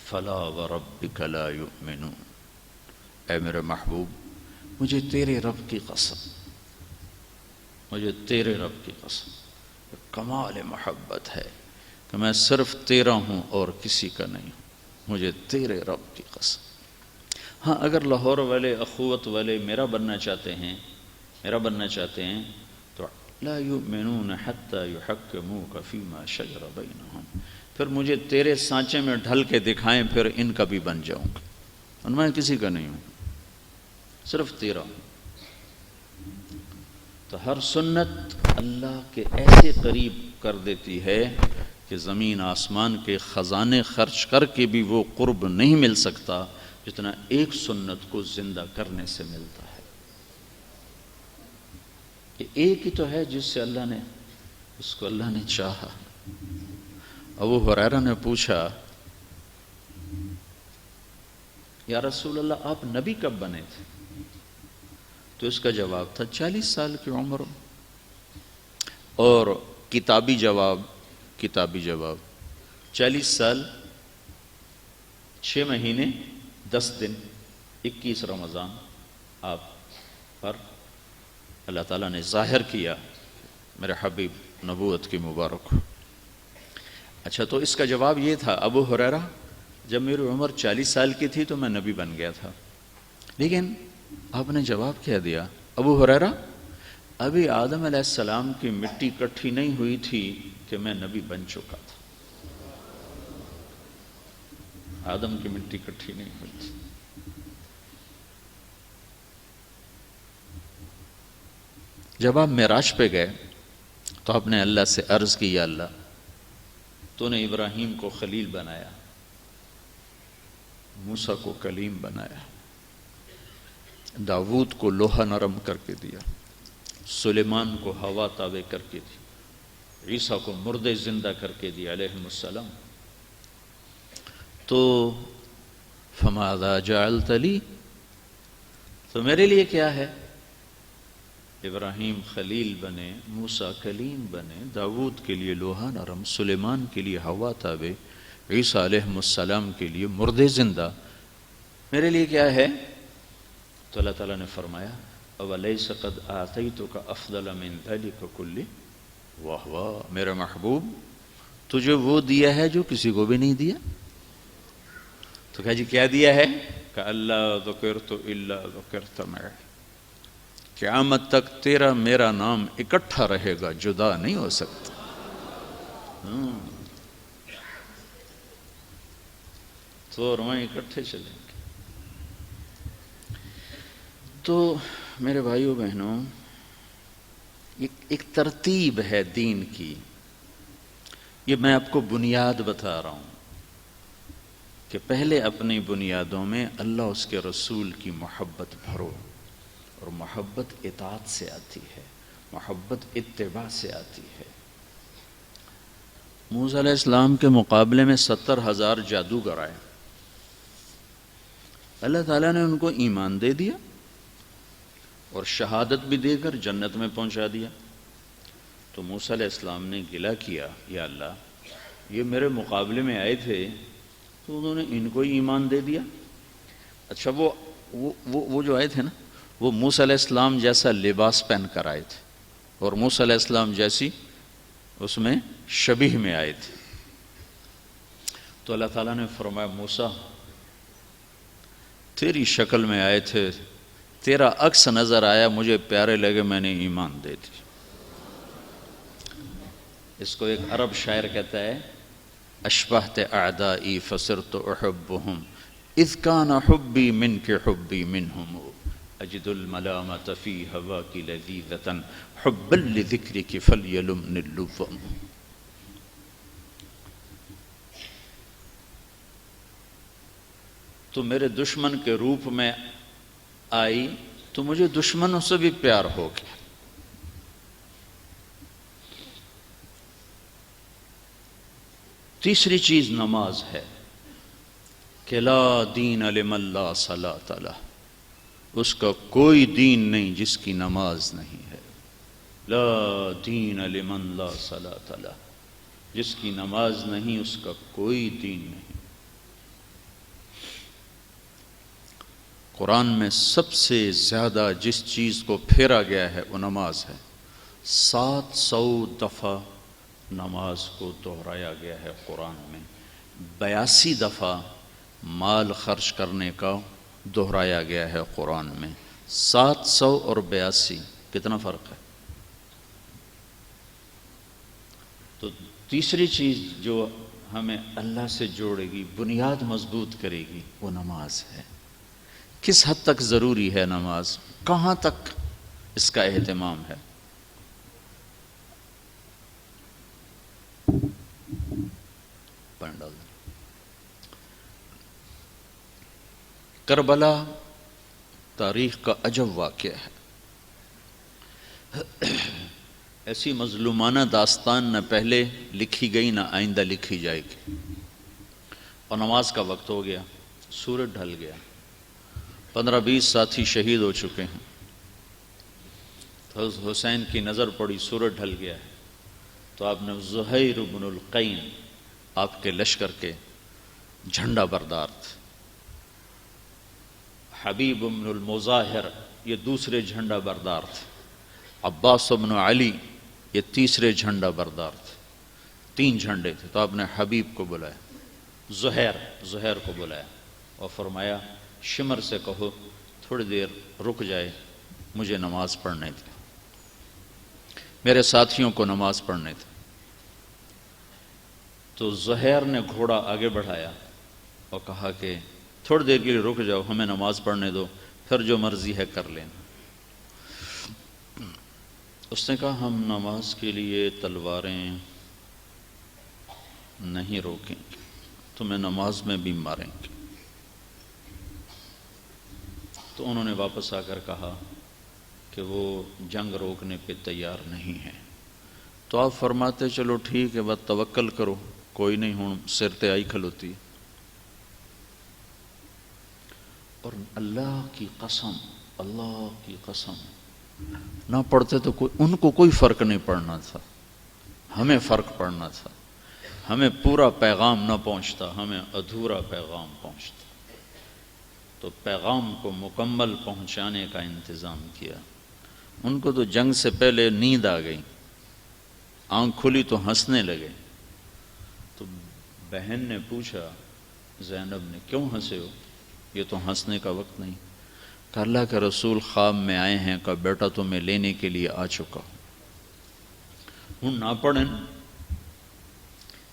فلا وربک لا یؤمنون. اے میرے محبوب، مجھے تیرے رب کی قسم، مجھے تیرے رب کی قسم. کمال محبت ہے کہ میں صرف تیرا ہوں اور کسی کا نہیں ہوں، مجھے تیرے رب کی قسم. ہاں، اگر لاہور والے، اخوت والے میرا بننا چاہتے ہیں تو لا یؤمنون حتی یحکموک فیما شجر بینہم، پھر مجھے تیرے سانچے میں ڈھل کے دکھائیں، پھر ان کا بھی بن جاؤں گا. اور میں کسی کا نہیں ہوں، صرف تیرا ہوں. تو ہر سنت اللہ کے ایسے قریب کر دیتی ہے کہ زمین آسمان کے خزانے خرچ کر کے بھی وہ قرب نہیں مل سکتا جتنا ایک سنت کو زندہ کرنے سے ملتا ہے. یہ ایک ہی تو ہے جس سے اللہ نے، اس کو اللہ نے چاہا. ابو ہریرہ نے پوچھا، یا رسول اللہ، آپ نبی کب بنے تھے؟ تو اس کا جواب تھا 40 سال کی عمر. اور کتابی جواب 40 سال 6 مہینے 10 دن 21 رمضان آپ پر اللہ تعالیٰ نے ظاہر کیا میرے حبیب نبوت کی مبارک. اچھا، تو اس کا جواب یہ تھا، ابو ہریرہ، جب میری عمر 40 سال کی تھی تو میں نبی بن گیا تھا. لیکن آپ نے جواب کیا دیا، ابو ہریرہ، ابھی آدم علیہ السلام کی مٹی کٹھی نہیں ہوئی تھی کہ میں نبی بن چکا تھا. آدم کی مٹی کٹھی نہیں ہوئی تھی. جب آپ معراج پہ گئے تو آپ نے اللہ سے عرض کی، یا اللہ، تو نے ابراہیم کو خلیل بنایا، موسیٰ کو کلیم بنایا، داود کو لوہا نرم کر کے دیا، سلیمان کو ہوا تابع کر کے دی، عیسیٰ کو مردے زندہ کر کے دیا علیہ السلام. تو فماذا جعلت لی، تو میرے لیے کیا ہے؟ ابراہیم خلیل بنے، موسیٰ کلیم بنے، داود کے لیے لوہا نرم، سلیمان کے لیے ہوا تابع، عیسیٰ علیہ السلام کے لیے مردے زندہ، میرے لیے کیا ہے؟ تو اللہ تعالیٰ نے فرمایا، اَوَلَيْسَ قَدْ آتَيْتُكَ أَفْضَلَ مِنْ ذَلِكَ كُلِّهِ. واہ واہ میرے محبوب، تجھے وہ دیا ہے جو کسی کو بھی نہیں دیا. تو کہا جی کیا دیا ہے؟ کہ اللہ ذکرت الا ذکرت معی، قیامت تک تیرا میرا نام اکٹھا رہے گا، جدا نہیں ہو سکتا. تو اور میں اکٹھے چلیں گے۔ تو میرے بھائیوں بہنوں، ایک ترتیب ہے دین کی، یہ میں آپ کو بنیاد بتا رہا ہوں کہ پہلے اپنی بنیادوں میں اللہ اس کے رسول کی محبت بھرو، اور محبت اطاعت سے آتی ہے، محبت اتباع سے آتی ہے۔ موسیٰ علیہ السلام کے مقابلے میں 70,000 جادوگر آئے، اللہ تعالیٰ نے ان کو ایمان دے دیا اور شہادت بھی دے کر جنت میں پہنچا دیا۔ تو موسیٰ علیہ السلام نے گلہ کیا، یا اللہ یہ میرے مقابلے میں آئے تھے تو انہوں نے ان کو ایمان دے دیا۔ اچھا وہ جو آئے تھے نا، وہ موسیٰ علیہ السلام جیسا لباس پہن کر آئے تھے اور موسیٰ علیہ السلام جیسی اس میں شبیہ میں آئے تھے۔ تو اللہ تعالیٰ نے فرمایا موسیٰ تیری شکل میں آئے تھے، تیرا عکس نظر آیا، مجھے پیارے لگے، میں نے ایمان دے دی۔ اس کو ایک عرب شاعر کہتا ہے، اشبہت اعدائی فصرت احبهم اذ کان حبی منک حبی منہم اجد الملامة فی ہواک لذیذة حبا لذکرک فلیلمن اللوم۔ تو میرے دشمن کے روپ میں آئی تو مجھے دشمنوں سے بھی پیار ہو گیا۔ تیسری چیز نماز ہے کہ لا دین لمن لا صلاۃ لہ، اس کا کوئی دین نہیں جس کی نماز نہیں ہے۔ لا دین لمن لا صلاۃ لہ، جس کی نماز نہیں اس کا کوئی دین نہیں۔ قرآن میں سب سے زیادہ جس چیز کو پھیرا گیا ہے وہ نماز ہے۔ 700 دفعہ نماز کو دہرایا گیا ہے قرآن میں، 82 دفعہ مال خرچ کرنے کا دہرایا گیا ہے قرآن میں۔ 700 اور 82 کتنا فرق ہے؟ تو تیسری چیز جو ہمیں اللہ سے جوڑے گی، بنیاد مضبوط کرے گی، وہ نماز ہے۔ کس حد تک ضروری ہے نماز؟ کہاں تک اس کا اہتمام ہے؟ کربلا تاریخ کا عجب واقعہ ہے۔ ایسی مظلومانہ داستان نہ پہلے لکھی گئی نہ آئندہ لکھی جائے گی۔ اور نماز کا وقت ہو گیا، سورج ڈھل گیا، 15-20 ساتھی شہید ہو چکے ہیں۔ تو حسین کی نظر پڑی، سورج ڈھل گیا ہے، تو آپ نے زہیر بن القین آپ کے لشکر کے جھنڈا بردار تھے، حبیب بن المظاہر یہ دوسرے جھنڈا بردار تھے، عباس بن علی یہ تیسرے جھنڈا بردار تھے، 3 جھنڈے تھے۔ تو آپ نے حبیب کو بلایا، زہیر کو بلایا اور فرمایا شمر سے کہو تھوڑی دیر رک جائے، مجھے نماز پڑھنے دے، میرے ساتھیوں کو نماز پڑھنے دے۔ تو زہیر نے گھوڑا آگے بڑھایا اور کہا کہ تھوڑی دیر کے لیے رک جاؤ، ہمیں نماز پڑھنے دو، پھر جو مرضی ہے کر لینا۔ اس نے کہا ہم نماز کے لیے تلواریں نہیں روکیں گے، تمہیں نماز میں بھی ماریں گے۔ تو انہوں نے واپس آ کر کہا کہ وہ جنگ روکنے پہ تیار نہیں ہیں۔ تو آپ فرماتے چلو ٹھیک ہے، بس توکل کرو، کوئی نہیں، ہوں سر تے آئی کھلوتی۔ اور اللہ کی قسم نہ پڑھتے تو ان کو کوئی فرق نہیں پڑنا تھا، ہمیں فرق پڑنا تھا، ہمیں پورا پیغام نہ پہنچتا، ہمیں ادھورا پیغام پہنچتا۔ تو پیغام کو مکمل پہنچانے کا انتظام کیا۔ ان کو تو جنگ سے پہلے نیند آ گئی، آنکھ کھلی تو ہنسنے لگے۔ تو بہن نے پوچھا زینب نے کیوں ہنسے ہو؟ یہ تو ہنسنے کا وقت نہیں۔ کہ اللہ کے رسول خواب میں آئے ہیں، کہ بیٹا تمہیں لینے کے لیے آ چکا ہوں، نہ پڑھیں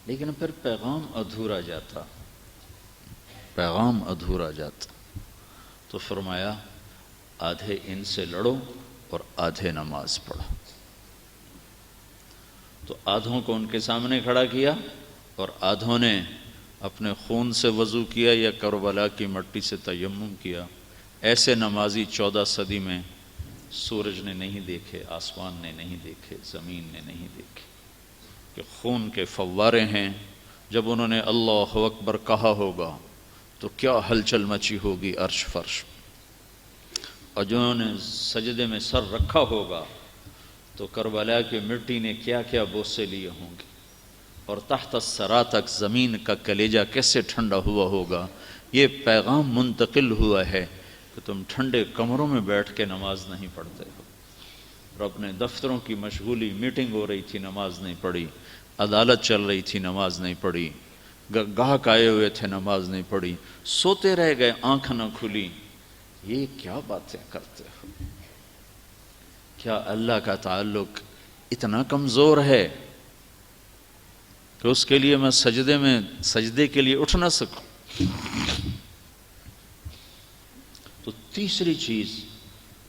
لیکن پھر پیغام ادھورا جاتا۔ پیغام ادھورا جاتا. تو فرمایا آدھے ان سے لڑو اور آدھے نماز پڑھو. تو آدھوں کو ان کے سامنے کھڑا کیا اور آدھوں نے اپنے خون سے وضو کیا یا کربلا کی مٹی سے تیمم کیا. ایسے نمازی 14 صدی میں سورج نے نہیں دیکھے، آسمان نے نہیں دیکھے، زمین نے نہیں دیکھے، کہ خون کے فوارے ہیں. جب انہوں نے اللہ اکبر کہا ہوگا تو کیا ہلچل مچی ہوگی عرش فرش، اور جنہوں نے سجدے میں سر رکھا ہوگا تو کربلا کی مٹی نے کیا کیا بوسے لیے ہوں گے، اور تحت الثری تک زمین کا کلیجہ کیسے ٹھنڈا ہوا ہوگا. یہ پیغام منتقل ہوا ہے کہ تم ٹھنڈے کمروں میں بیٹھ کے نماز نہیں پڑھتے ہو، اور اپنے دفتروں کی مشغولی، میٹنگ ہو رہی تھی نماز نہیں پڑھی، عدالت چل رہی تھی نماز نہیں پڑھی، گاہک آئے ہوئے تھے نماز نہیں پڑھی، سوتے رہ گئے آنکھ نہ کھلی. یہ کیا باتیں کرتے ہو؟ کیا اللہ کا تعلق اتنا کمزور ہے کہ اس کے لیے میں سجدے کے لیے اٹھ نہ سکوں؟ تو تیسری چیز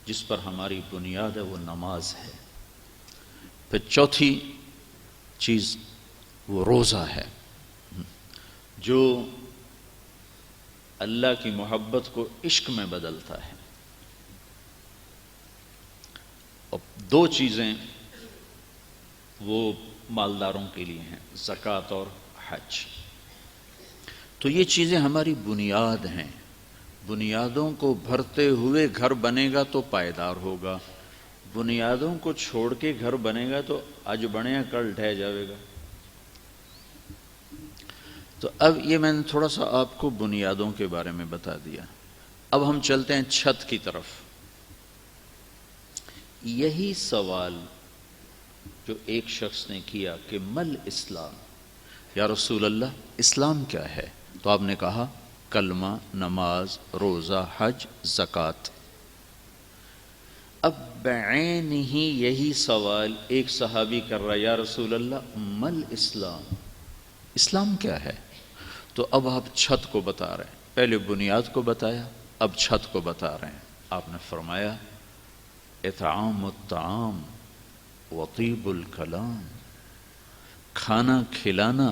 جس پر ہماری بنیاد ہے وہ نماز ہے. پھر چوتھی چیز وہ روزہ ہے، جو اللہ کی محبت کو عشق میں بدلتا ہے. اور 2 چیزیں وہ مالداروں کے لیے ہیں، زکوٰۃ اور حج. تو یہ چیزیں ہماری بنیاد ہیں. بنیادوں کو بھرتے ہوئے گھر بنے گا تو پائیدار ہوگا، بنیادوں کو چھوڑ کے گھر بنے گا تو آج بنے کل ڈھہ جائے گا. تو اب یہ میں نے تھوڑا سا آپ کو بنیادوں کے بارے میں بتا دیا. اب ہم چلتے ہیں چھت کی طرف. یہی سوال جو ایک شخص نے کیا کہ مل اسلام، یا رسول اللہ اسلام کیا ہے؟ تو آپ نے کہا کلمہ، نماز، روزہ، حج، زکوٰۃ. اب بعین ہی یہی سوال ایک صحابی کر رہا ہے، یا رسول اللہ مل اسلام، اسلام کیا ہے؟ تو اب آپ چھت کو بتا رہے ہیں. پہلے بنیاد کو بتایا، اب چھت کو بتا رہے ہیں. آپ نے فرمایا اطعام الطعام وطیب الکلام، کھانا کھلانا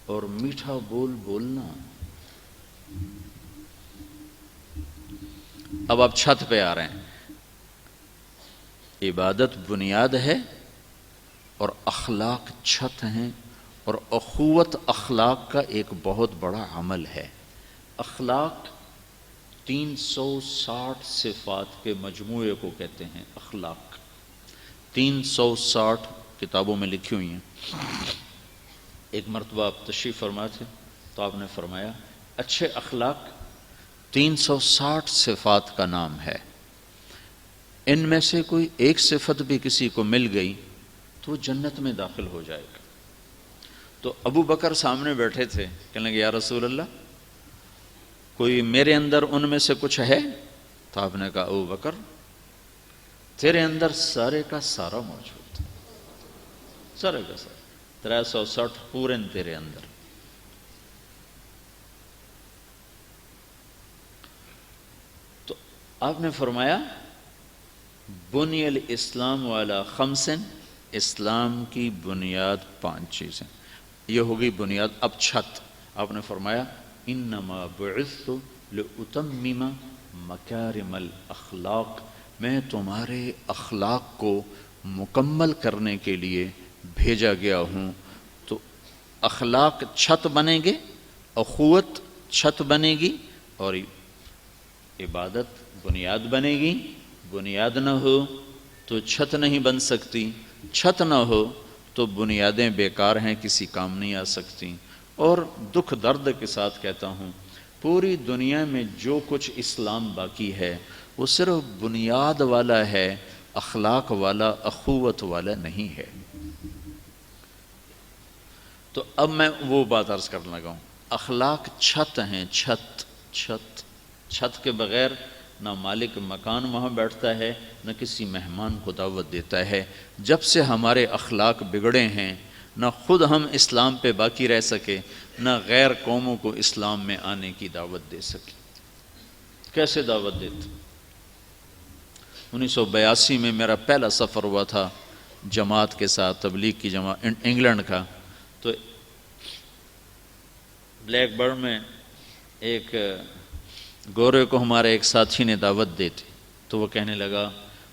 اور میٹھا بول بولنا. اب آپ چھت پہ آ رہے ہیں. عبادت بنیاد ہے اور اخلاق چھت ہیں، اور اخوت اخلاق کا ایک بہت بڑا عمل ہے. اخلاق 360 صفات کے مجموعے کو کہتے ہیں اخلاق. 360 کتابوں میں لکھی ہوئی ہیں. ایک مرتبہ آپ تشریف فرما تھے تو آپ نے فرمایا اچھے اخلاق 360 صفات کا نام ہے، ان میں سے کوئی ایک صفت بھی کسی کو مل گئی تو وہ جنت میں داخل ہو جائے گا. تو ابو بکر سامنے بیٹھے تھے، کہنے لگے یا رسول اللہ کوئی میرے اندر ان میں سے کچھ ہے؟ تو آپ نے کہا ابو بکر تیرے اندر سارے کا سارا موجود ہے، سارے کا سارا 360 پورے تیرے اندر. تو آپ نے فرمایا بنی الاسلام والا خمسن، اسلام کی بنیاد 5 چیزیں. یہ ہوگی بنیاد. اب چھت. آپ نے فرمایا انما بعثت لاتمم مکارم الاخلاق، میں تمہارے اخلاق کو مکمل کرنے کے لیے بھیجا گیا ہوں. تو اخلاق چھت بنیں گے، اخوت چھت بنے گی، اور عبادت بنیاد بنے گی. بنیاد نہ ہو تو چھت نہیں بن سکتی، چھت نہ ہو تو بنیادیں بیکار ہیں، کسی کام نہیں آ سکتی. اور دکھ درد کے ساتھ کہتا ہوں پوری دنیا میں جو کچھ اسلام باقی ہے وہ صرف بنیاد والا ہے، اخلاق والا، اخوت والا نہیں ہے. تو اب میں وہ بات عرض کرنے لگا ہوں. اخلاق چھت ہیں، چھت چھت چھت کے بغیر نہ مالک مکان وہاں بیٹھتا ہے، نہ کسی مہمان کو دعوت دیتا ہے. جب سے ہمارے اخلاق بگڑے ہیں، نہ خود ہم اسلام پہ باقی رہ سکے، نہ غیر قوموں کو اسلام میں آنے کی دعوت دے سکے۔ کیسے دعوت دیتے؟ 1982 میں میرا پہلا سفر ہوا تھا جماعت کے ساتھ، تبلیغ کی جماعت، انگلینڈ کا۔ تو بلیک برن میں ایک گورے کو ہمارے ایک ساتھی نے دعوت دی تھی، تو وہ کہنے لگا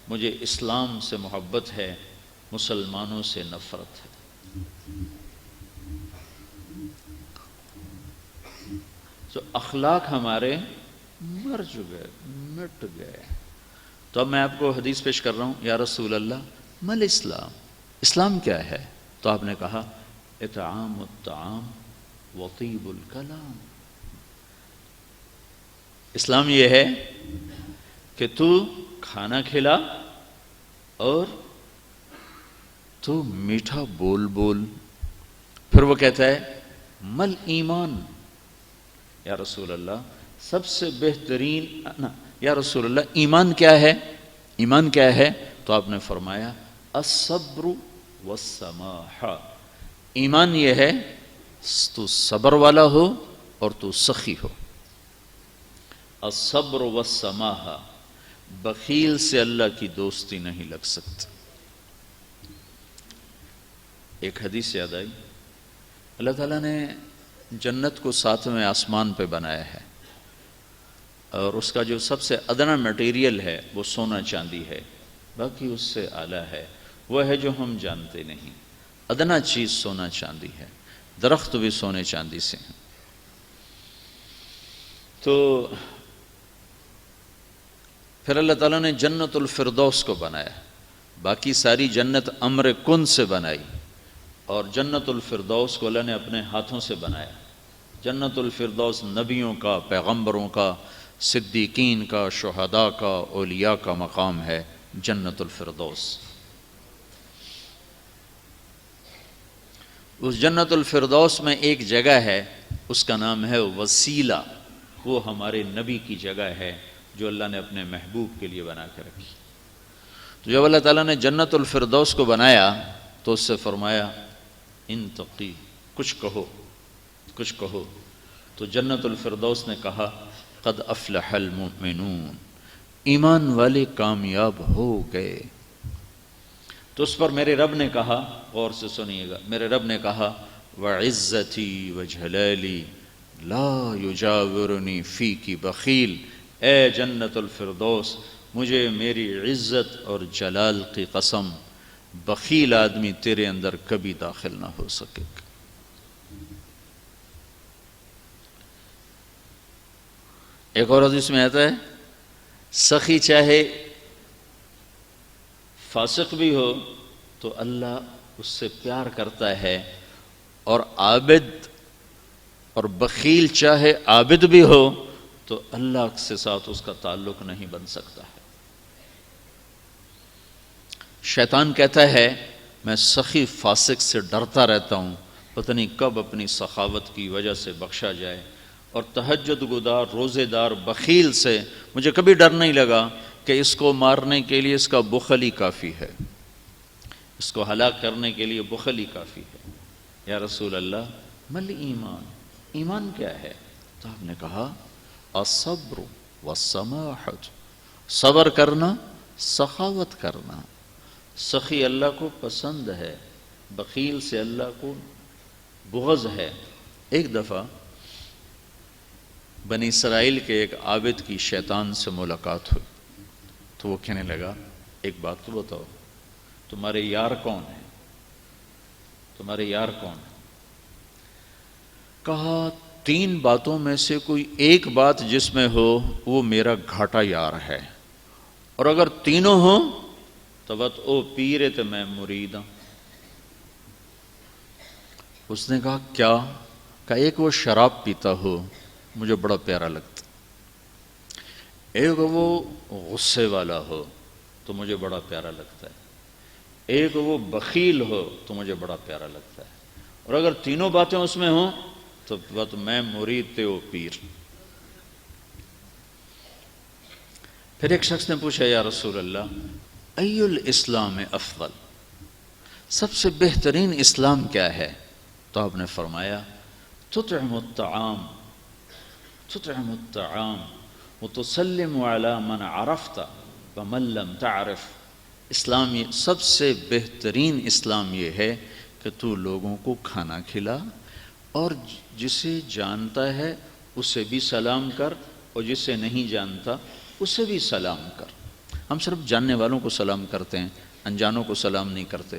مجھے اسلام سے محبت ہے، مسلمانوں سے نفرت ہے۔ تو اخلاق ہمارے مر چکے، مٹ گئے۔ تو اب میں آپ کو حدیث پیش کر رہا ہوں، یا رسول اللہ مل اسلام، اسلام کیا ہے؟ تو آپ نے کہا اطعام الطعام وطیب الکلام۔ اسلام یہ ہے کہ تو کھانا کھلا اور تو میٹھا بول بول۔ پھر وہ کہتا ہے مل ایمان، یا رسول اللہ سب سے بہترین، یا رسول اللہ ایمان کیا ہے؟ ایمان کیا ہے؟ تو آپ نے فرمایا الصبر والسماح، ایمان یہ ہے تو صبر والا ہو اور تو سخی ہو۔ الصبر والسماح، بخیل سے اللہ کی دوستی نہیں لگ سکتی۔ ایک حدیث یاد آئی، اللہ تعالیٰ نے جنت کو 7ویں آسمان پہ بنایا ہے، اور اس کا جو سب سے ادنا میٹیریل ہے وہ سونا چاندی ہے، باقی اس سے اعلیٰ ہے وہ ہے جو ہم جانتے نہیں۔ ادنا چیز سونا چاندی ہے، درخت بھی سونے چاندی سے ہیں۔ تو پھر اللہ تعالیٰ نے جنت الفردوس کو بنایا، باقی ساری جنت امر کن سے بنائی، اور جنت الفردوس کو اللہ نے اپنے ہاتھوں سے بنایا۔ جنت الفردوس نبیوں کا، پیغمبروں کا، صدیقین کا، شہداء کا، اولیاء کا مقام ہے جنت الفردوس۔ اس جنت الفردوس میں ایک جگہ ہے، اس کا نام ہے وسیلہ، وہ ہمارے نبی کی جگہ ہے جو اللہ نے اپنے محبوب کے لیے بنا کے رکھی۔ تو جب اللہ تعالیٰ نے جنت الفردوس کو بنایا تو اس سے فرمایا انتقی، کچھ کہو، کچھ کہو۔ تو جنت الفردوس نے کہا قد افلح المؤمنون، ایمان والے کامیاب ہو گئے۔ تو اس پر میرے رب نے کہا، غور سے سنیے گا، میرے رب نے کہا وعزتی وجلالی لا یجاورنی فیکی بخیل، اے جنت الفردوس مجھے میری عزت اور جلال کی قسم، بخیل آدمی تیرے اندر کبھی داخل نہ ہو سکے گا۔ ایک اور حدیث میں آتا ہے سخی چاہے فاسق بھی ہو تو اللہ اس سے پیار کرتا ہے، اور عابد اور بخیل چاہے عابد بھی ہو تو اللہ کے ساتھ اس کا تعلق نہیں بن سکتا ہے۔ شیطان کہتا ہے میں سخی فاسق سے ڈرتا رہتا ہوں، پتہ نہیں کب اپنی سخاوت کی وجہ سے بخشا جائے، اور تہجد گزار روزے دار بخیل سے مجھے کبھی ڈر نہیں لگا کہ اس کو مارنے کے لیے اس کا بخل ہی کافی ہے، اس کو ہلاک کرنے کے لیے بخل ہی کافی ہے۔ یا رسول اللہ مل ایمان، ایمان کیا ہے؟ تو آپ نے کہا الصبر والسماحۃ، صبر کرنا، سخاوت کرنا۔ سخی اللہ کو پسند ہے، بخیل سے اللہ کو بغض ہے۔ ایک دفعہ بنی اسرائیل کے ایک عابد کی شیطان سے ملاقات ہوئی، تو وہ کہنے لگا ایک بات تو بتاؤ، تمہارے یار کون ہیں؟ تمہارے یار کون ہیں؟ کہا 3 باتوں میں سے کوئی ایک بات جس میں ہو وہ میرا گھاٹا یار ہے، اور اگر تینوں ہوں تو بات او پیرے تو میں مرید ہوں۔ اس نے کہا کیا؟ کہا ایک وہ شراب پیتا ہو، مجھے بڑا پیارا لگتا، ایک وہ غصے والا ہو تو مجھے بڑا پیارا لگتا ہے، ایک وہ بخیل ہو تو مجھے بڑا پیارا لگتا ہے، اور اگر تینوں باتیں اس میں ہوں تو بات میں مرید تے وہ پیر۔ پھر ایک شخص نے پوچھا یا رسول اللہ ای الاسلام افضل، سب سے بہترین اسلام کیا ہے؟ تو آپ نے فرمایا تطعم الطعام وتسلم على من عرفت ومن لم تعرف۔ اسلام سب سے بہترین اسلام یہ ہے کہ تو لوگوں کو کھانا کھلا اور جسے جانتا ہے اسے بھی سلام کر اور جسے نہیں جانتا اسے بھی سلام کر۔ ہم صرف جاننے والوں کو سلام کرتے ہیں، انجانوں کو سلام نہیں کرتے۔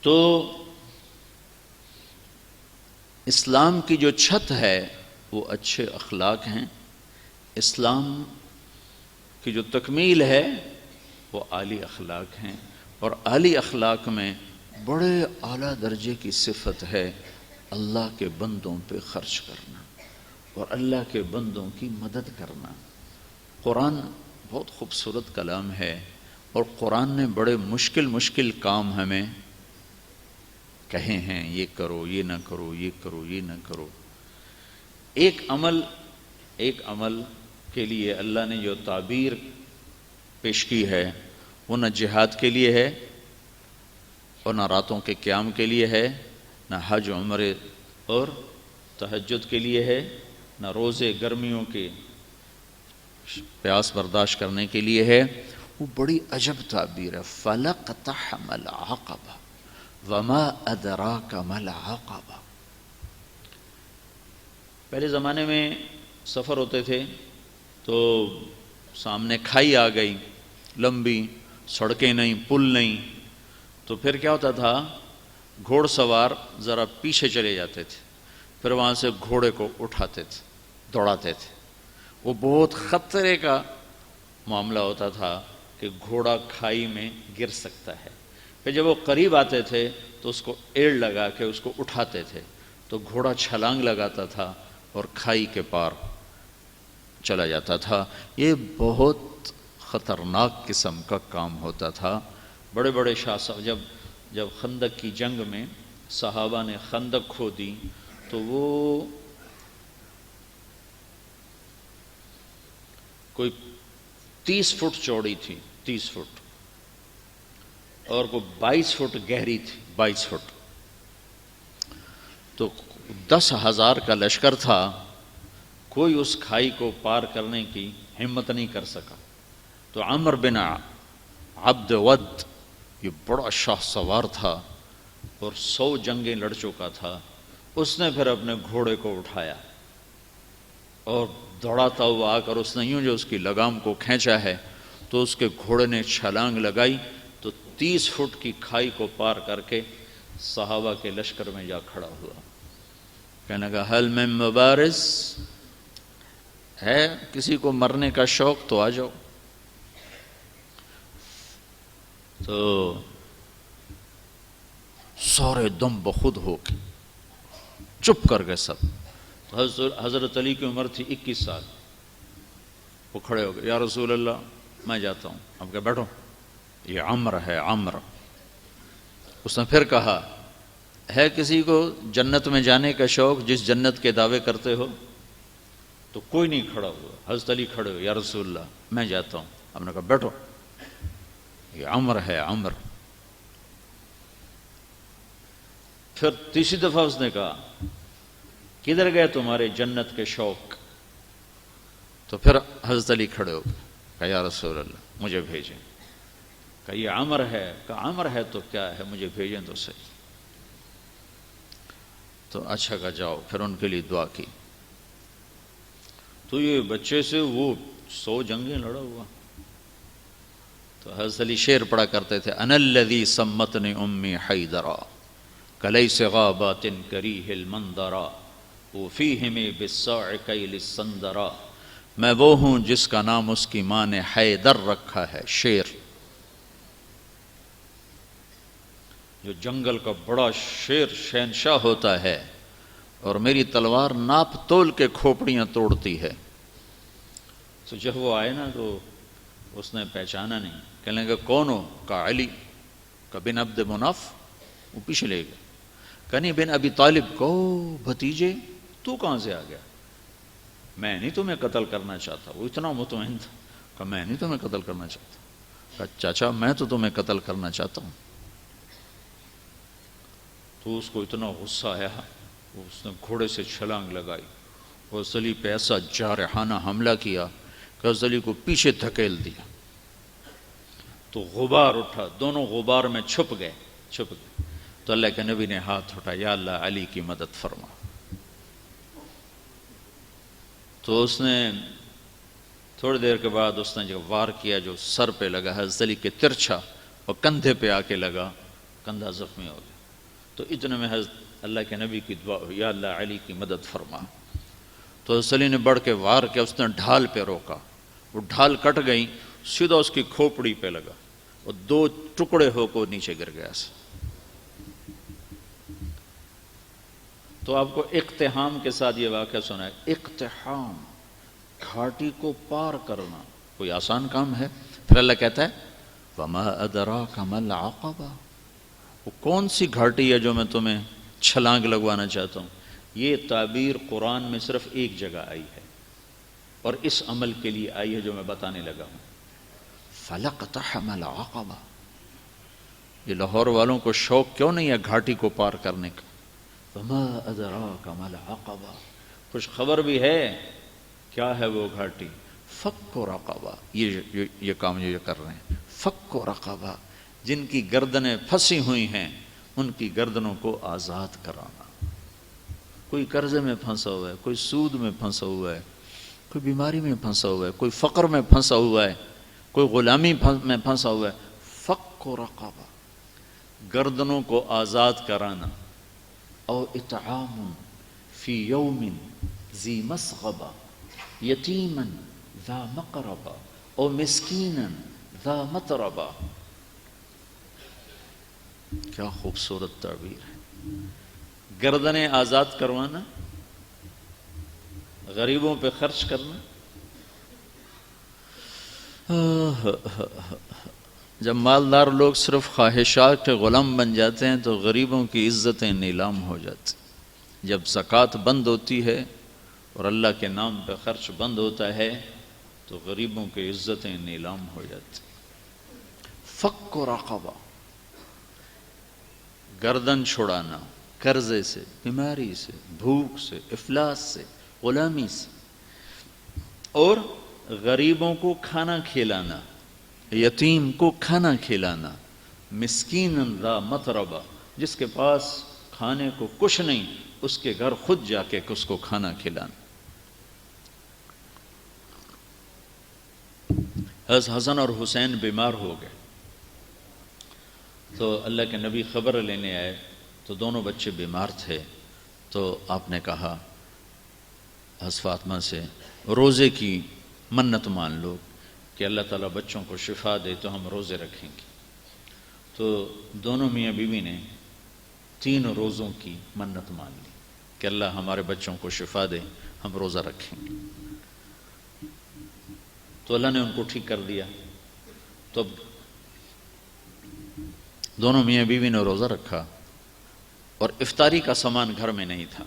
تو اسلام کی جو چھت ہے وہ اچھے اخلاق ہیں، اسلام کی جو تکمیل ہے وہ عالی اخلاق ہیں، اور عالی اخلاق میں بڑے اعلیٰ درجے کی صفت ہے اللہ کے بندوں پہ خرچ کرنا اور اللہ کے بندوں کی مدد کرنا۔ قرآن بہت خوبصورت کلام ہے، اور قرآن نے بڑے مشکل کام ہمیں کہے ہیں، یہ کرو یہ نہ کرو، یہ کرو یہ نہ کرو۔ ایک عمل کے لیے اللہ نے جو تعبیر پیش کی ہے وہ نہ جہاد کے لیے ہے اور نہ راتوں کے قیام کے لیے ہے، نہ حج عمرے اور تہجد کے لیے ہے، نہ روزے گرمیوں کے پیاس برداشت کرنے کے لیے ہے۔ وہ بڑی عجب تعبیر ہے، فَلَقْتَحَمَ الْعَقَبَةَ وَمَا أَدْرَاكَ مَا الْعَقَبَةُ۔ پہلے زمانے میں سفر ہوتے تھے تو سامنے کھائی آ گئی، لمبی سڑکیں نہیں، پل نہیں، تو پھر کیا ہوتا تھا، گھوڑ سوار ذرا پیچھے چلے جاتے تھے، پھر وہاں سے گھوڑے کو اٹھاتے تھے، دوڑاتے تھے۔ وہ بہت خطرے کا معاملہ ہوتا تھا کہ گھوڑا کھائی میں گر سکتا ہے۔ پھر جب وہ قریب آتے تھے تو اس کو ایڑ لگا کے اس کو اٹھاتے تھے، تو گھوڑا چھلانگ لگاتا تھا اور کھائی کے پار چلا جاتا تھا۔ یہ بہت خطرناک قسم کا کام ہوتا تھا۔ بڑے بڑے شاہ صاحب جب خندق کی جنگ میں صحابہ نے خندق کھودی تو وہ کوئی 30 فٹ چوڑی تھی، 30 فٹ، اور کوئی 22 فٹ گہری تھی، 22 فٹ۔ تو 10,000 کا لشکر تھا، کوئی اس کھائی کو پار کرنے کی ہمت نہیں کر سکا۔ تو عمر بن عبد ود، یہ بڑا شاہ سوار تھا اور 100 جنگیں لڑ چکا تھا، اس نے پھر اپنے گھوڑے کو اٹھایا اور دوڑاتا ہوا آ کر اس نے یوں جو اس کی لگام کو کھینچا ہے تو اس کے گھوڑے نے چھلانگ لگائی تو 30 فٹ کی کھائی کو پار کر کے صحابہ کے لشکر میں جا کھڑا ہوا۔ کہنے لگا حل میں مبارز ہے، کسی کو مرنے کا شوق تو آ جاؤ۔ تو سارے دم بخود ہو کے چپ کر گئے سب۔ تو حضرت علی کی عمر تھی 21 سال، وہ کھڑے ہو گئے، یا رسول اللہ میں جاتا ہوں۔ اب کہ بیٹھو، یہ عمر ہے، عمر۔ اس نے پھر کہا ہے کسی کو جنت میں جانے کا شوق جس جنت کے دعوے کرتے ہو؟ تو کوئی نہیں کھڑا ہوا۔ حضرت علی کھڑے ہو، یا رسول اللہ میں جاتا ہوں۔ ہم نے کہا بیٹھو، یہ عمر ہے، عمر۔ پھر تیسری دفعہ اس نے کہا کدھر گئے تمہارے جنت کے شوق؟ تو پھر حضرت علی کھڑے ہو گئے، کہا یا رسول اللہ مجھے بھیجیں۔ کہا یہ عمر ہے۔ کہا عمر ہے تو کیا ہے، مجھے بھیجیں تو صحیح۔ تو اچھا کہا جاؤ۔ پھر ان کے لیے دعا کی۔ تو یہ بچے سے وہ 100 جنگیں لڑا ہوا۔ تو حضرت علی شعر پڑھا کرتے تھے، انا الذی سمتنی امی حیدرا کلیس غابات کریہ المنظرا وفیہم بالصاع کیل السندرا۔ میں وہ ہوں جس کا نام اس کی ماں نے حیدر رکھا ہے، شیر، جو جنگل کا بڑا شیر شہنشاہ ہوتا ہے، اور میری تلوار ناپ تول کے کھوپڑیاں توڑتی ہے۔ تو جب وہ آئے نا تو اس نے پہچانا نہیں۔ کہنے لگا کون ہو؟ کہا علی۔ کہا بن عبد مناف؟ وہ پیچھے لے گئے۔ کہا نہیں بن ابی طالب کو بھتیجے، تو کہاں سے آ گیا؟ میں نہیں تمہیں قتل کرنا چاہتا۔ وہ اتنا مطمئن تھا۔ کہا میں نہیں تمہیں قتل کرنا چاہتا۔ کہا چاچا میں تو تمہیں قتل کرنا چاہتا ہوں۔ تو اس کو اتنا غصہ آیا، اس نے گھوڑے سے چھلانگ لگائی اور علی پہ ایسا جارحانہ حملہ کیا کہ علی کو پیچھے دھکیل دیا، تو غبار اٹھا، دونوں غبار میں چھپ گئے۔ تو اللہ کے نبی نے ہاتھ اٹھایا، یا اللہ علی کی مدد فرما۔ تو اس نے تھوڑی دیر کے بعد اس نے جو وار کیا جو سر پہ لگا حضرت علی کے ترچھا، اور کندھے پہ آ کے لگا، کندھا زخمی ہو گیا۔ تو اتنے میں حضرت اللہ کے نبی کی دعا ہوئی، یا اللہ علی کی مدد فرما۔ تو حضرت علی نے بڑھ کے وار کیا، اس نے ڈھال پہ روکا، وہ ڈھال کٹ گئی، سیدھا اس کی کھوپڑی پہ لگا اور 2 ٹکڑے ہو کو نیچے گر گیا۔ تو آپ کو اقتحام کے ساتھ یہ واقعہ سنا ہے۔ اقتحام، گھاٹی کو پار کرنا کوئی آسان کام ہے؟ پھر اللہ کہتا ہے وَمَا أَدْرَاكَ مَا الْعَقَبَةُ، وہ کون سی گھاٹی ہے جو میں تمہیں چھلانگ لگوانا چاہتا ہوں؟ یہ تعبیر قرآن میں صرف ایک جگہ آئی ہے اور اس عمل کے لیے آئی ہے جو میں بتانے لگا ہوں۔ فَلَقْتَحَمَ الْعَقَبَةَ، یہ لاہور والوں کو شوق کیوں نہیں ہے گھاٹی کو پار کرنے کا؟ وَمَا أَدْرَاكَ مَا الْعَقَبَةُ، خوش خبر بھی ہے، کیا ہے وہ گھاٹی؟ فَكُّ رَقَبَةٍ، یہ کام یہ کر رہے ہیں، فَكُّ رَقَبَةٍ، جن کی گردنیں پھنسی ہوئی ہیں ان کی گردنوں کو آزاد کرانا۔ کوئی قرضے میں پھنسا ہوا ہے، کوئی سود میں پھنسا ہوا ہے، کوئی بیماری میں پھنسا ہوا ہے، کوئی فقر میں پھنسا ہوا ہے، کوئی غلامی میں پھنسا ہوا ہے، فَكُّ رَقَبَةٍ، گردنوں کو آزاد کرانا۔ او اطعام فی یوم ذی مسغبہ یتیما ذا مقربہ او مسکینا ذا متربہ۔ کیا خوبصورت تعبیر ہے، گردنیں آزاد کروانا، غریبوں پہ خرچ کرنا۔ جب مالدار لوگ صرف خواہشات کے غلام بن جاتے ہیں تو غریبوں کی عزتیں نیلام ہو جاتی۔ جب زکوٰۃ بند ہوتی ہے اور اللہ کے نام پہ خرچ بند ہوتا ہے تو غریبوں کی عزتیں نیلام ہو جاتی۔ فک رقبہ، گردن چھڑانا، قرضے سے، بیماری سے، بھوک سے، افلاس سے، غلامی سے، اور غریبوں کو کھانا کھلانا، یتیم کو کھانا کھلانا، مسکین ذا متربہ، جس کے پاس کھانے کو کچھ نہیں اس کے گھر خود جا کے اس کو کھانا کھلانا۔ حسن اور حسین بیمار ہو گئے تو اللہ کے نبی خبر لینے آئے تو دونوں بچے بیمار تھے، تو آپ نے کہا حضرت فاطمہ سے روزے کی منت مان لو کہ اللہ تعالیٰ بچوں کو شفا دے تو ہم روزے رکھیں گے۔ تو دونوں میاں بیوی نے 3 روزوں کی منت مان لی کہ اللہ ہمارے بچوں کو شفا دے، ہم روزہ رکھیں گے۔ تو اللہ نے ان کو ٹھیک کر دیا۔ تو اب دونوں میاں بیوی نے روزہ رکھا اور افطاری کا سامان گھر میں نہیں تھا،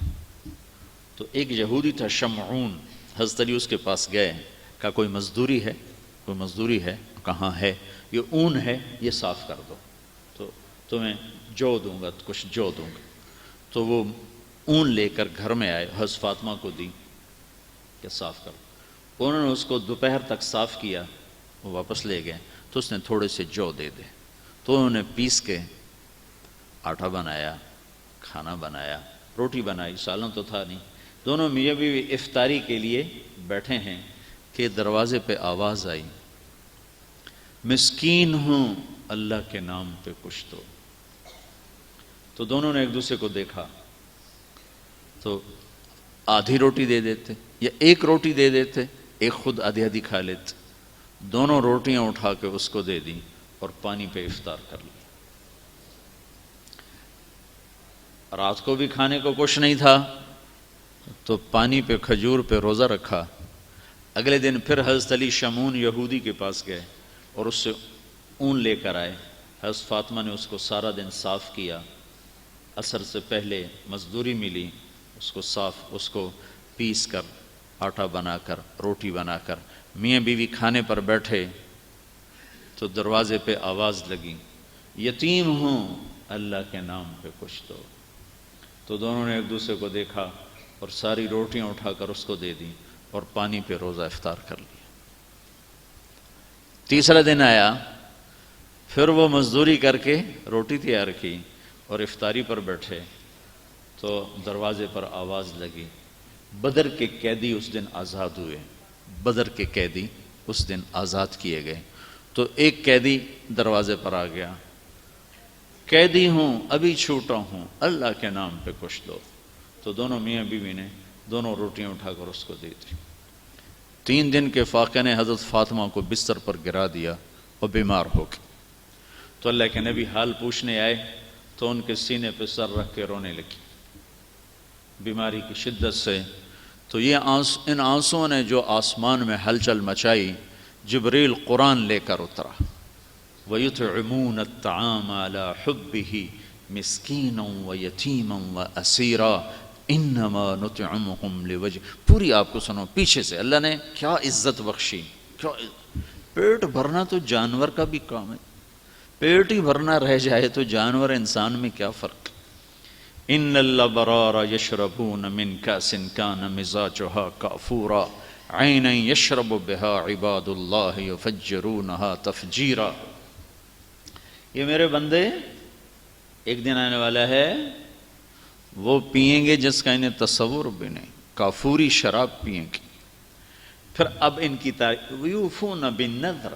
تو ایک یہودی تھا شمعون، حضرت علی اس کے پاس گئے، کہا کوئی مزدوری ہے؟ کوئی مزدوری ہے؟ کہاں ہے؟ یہ اون ہے، یہ صاف کر دو تو تمہیں جو دوں گا، کچھ جو دوں گا۔ تو وہ اون لے کر گھر میں آئے، حضرت فاطمہ کو دی کہ صاف کر دو۔ انہوں نے اس کو دوپہر تک صاف کیا، وہ واپس لے گئے، تو اس نے تھوڑے سے جو دے دے، تو انہوں نے پیس کے آٹا بنایا، کھانا بنایا، روٹی بنائی، سالن تو تھا نہیں۔ دونوں میاں بیوی افطاری کے لیے بیٹھے ہیں کہ دروازے پہ آواز آئی، مسکین ہوں اللہ کے نام پہ کچھ دو۔ تو دونوں نے ایک دوسرے کو دیکھا، تو آدھی روٹی دے دیتے یا ایک روٹی دے دیتے، ایک خود آدھی آدھی کھا لیتے۔ دونوں روٹیاں اٹھا کے اس کو دے دیں اور پانی پہ افطار کر لیا۔ رات کو بھی کھانے کو کچھ نہیں تھا تو پانی پہ، کھجور پہ روزہ رکھا۔ اگلے دن پھر حضرت علی شمعون یہودی کے پاس گئے اور اس سے اون لے کر آئے۔ حضرت فاطمہ نے اس کو سارا دن صاف کیا، عصر سے پہلے مزدوری ملی، اس کو پیس کر، آٹا بنا کر، روٹی بنا کر میاں بیوی کھانے پر بیٹھے تو دروازے پہ آواز لگی، یتیم ہوں اللہ کے نام پہ کچھ دو۔ تو دونوں نے ایک دوسرے کو دیکھا اور ساری روٹیاں اٹھا کر اس کو دے دیں اور پانی پہ روزہ افطار کر لیا۔ تیسرا دن آیا، پھر وہ مزدوری کر کے روٹی تیار کی اور افطاری پر بیٹھے تو دروازے پر آواز لگی۔ بدر کے قیدی اس دن آزاد ہوئے، بدر کے قیدی اس دن آزاد کیے گئے۔ تو ایک قیدی دروازے پر آ گیا، قیدی ہوں، ابھی چھوٹا ہوں، اللہ کے نام پہ کچھ دو۔ تو دونوں میاں بیوی نے دونوں روٹیاں اٹھا کر اس کو دی تھی۔ 3 دن کے فاقے نے حضرت فاطمہ کو بستر پر گرا دیا اور بیمار ہو گئی۔ تو اللہ کے نبی حال پوچھنے آئے تو ان کے سینے پہ سر رکھ کے رونے لگی بیماری کی شدت سے۔ تو یہ ان آنسوؤں نے جو آسمان میں ہلچل مچائی، جبریل قرآن لے کر اترا۔ وَيُطْعِمُونَ الطَّعَامَ عَلَى حُبِّهِ مِسْكِينًا وَيَتِيمًا وَأَسِيرًا إِنَّمَا نُطْعِمُكُمْ لِوَجْهِ۔ پوری آپ کو سنو پیچھے سے، اللہ نے کیا عزت بخشی۔ پیٹ بھرنا تو جانور کا بھی کام ہے، پیٹ ہی بھرنا رہ جائے تو جانور انسان میں کیا فرق۔ ان الابرار یشربون من کاس کان مزاجها کافورا عینا یشرب بها عباد اللہ یفجرونها تفجیرا۔ یہ میرے بندے ایک دن آنے والا ہے، وہ پئیں گے جس کا انہیں تصور بھی نہیں، کافوری شراب پئیں گے۔ پھر اب ان کی یوفون بالنذر،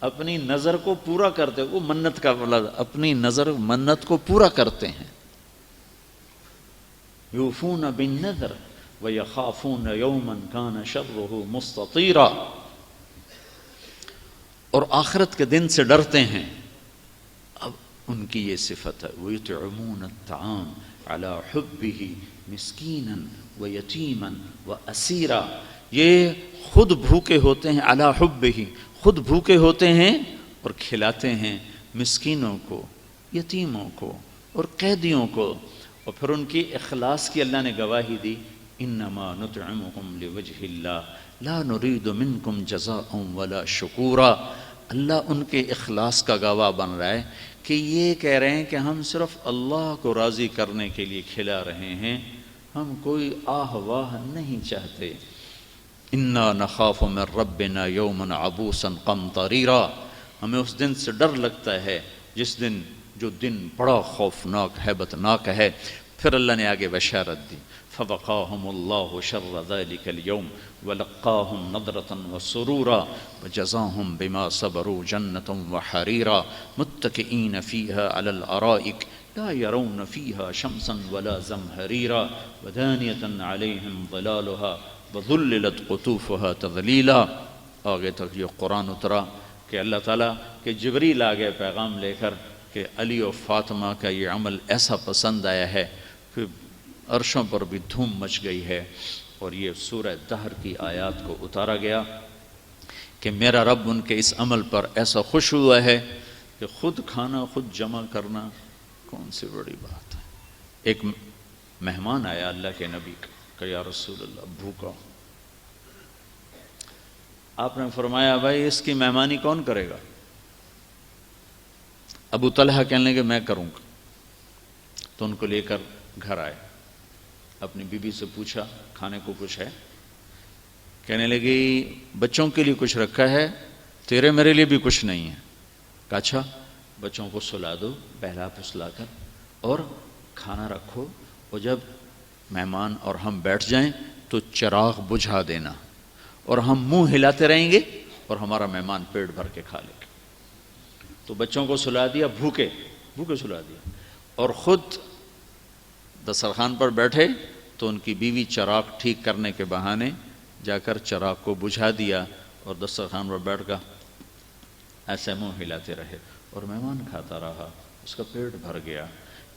اپنی نظر کو پورا کرتے، وہ منت کا لفظ، اپنی نظر منت کو پورا کرتے ہیں۔ یوفون بالنذر ویخافون یوما کان شرہ مستطیرا، اور آخرت کے دن سے ڈرتے ہیں۔ اب ان کی یہ صفت ہے، وَيُطْعِمُونَ الطَّعَامَ عَلَى حُبِّهِ مِسْكِينًا وَيَتِيمًا وَأَسِيرًا۔ یہ خود بھوکے ہوتے ہیں، عَلَى حُبِّهِ، خود بھوکے ہوتے ہیں اور کھلاتے ہیں مسکینوں کو، یتیموں کو اور قیدیوں کو۔ اور پھر ان کی اخلاص کی اللہ نے گواہی دی، انما نطعمکم لوجہ اللہ لا نرید منکم جزاء ولا شکورا۔ اللہ ان کے اخلاص کا گواہ بن رہا ہے کہ یہ کہہ رہے ہیں کہ ہم صرف اللہ کو راضی کرنے کے لیے کھلا رہے ہیں، ہم کوئی آہ واہ نہیں چاہتے۔ انا نخاف من ربنا یوما عبوسا قمطریرا، ہمیں اس دن سے ڈر لگتا ہے جس دن، جو دن بڑا خوفناک ہیبتناک ہے۔ پھر اللہ نے آگے بشارت دی، فوقاہم اللہ شر ذلک اليوم ولقاہم نضرۃ وسرورا وجزاہم بما صبروا جنۃ وحریرا متکئین فیہا علی الارائک لا یرون فیہا شمسا ولا زمہریرا ودانیۃ علیہم ظلالها وذللت قطوفها تذلیلا۔ آگے تک یہ قرآن اترا کہ اللہ تعالیٰ کہ جبریل آگے پیغام لے کر کہ علی و فاطمہ کا یہ عمل ایسا پسند آیا ہے کہ عرشوں پر بھی دھوم مچ گئی ہے۔ اور یہ سورہ دہر کی آیات کو اتارا گیا کہ میرا رب ان کے اس عمل پر ایسا خوش ہوا ہے کہ خود کھانا خود جمع کرنا کون سی بڑی بات ہے۔ ایک مہمان آیا اللہ کے نبی کا کہ یا رسول اللہ بھوکا ہوں۔ آپ نے فرمایا بھائی اس کی مہمانی کون کرے گا؟ ابو طلحہ کہنے لگے میں کروں گا۔ تو ان کو لے کر گھر آئے، اپنی بیوی سے پوچھا کھانے کو کچھ ہے؟ کہنے لگی بچوں کے لیے کچھ رکھا ہے، تیرے میرے لیے بھی کچھ نہیں ہے۔ کہا اچھا بچوں کو سلا دو بہلا پھسلا کر اور کھانا رکھو، اور جب مہمان اور ہم بیٹھ جائیں تو چراغ بجھا دینا اور ہم منہ ہلاتے رہیں گے اور ہمارا مہمان پیٹ بھر کے کھا لے گا۔ تو بچوں کو سلا دیا، بھوکے سلا دیا، اور خود دسترخوان پر بیٹھے تو ان کی بیوی چراغ ٹھیک کرنے کے بہانے جا کر چراغ کو بجھا دیا اور دسترخوان پر بیٹھ کر ایسے منہ ہلاتے رہے اور مہمان کھاتا رہا، اس کا پیٹ بھر گیا۔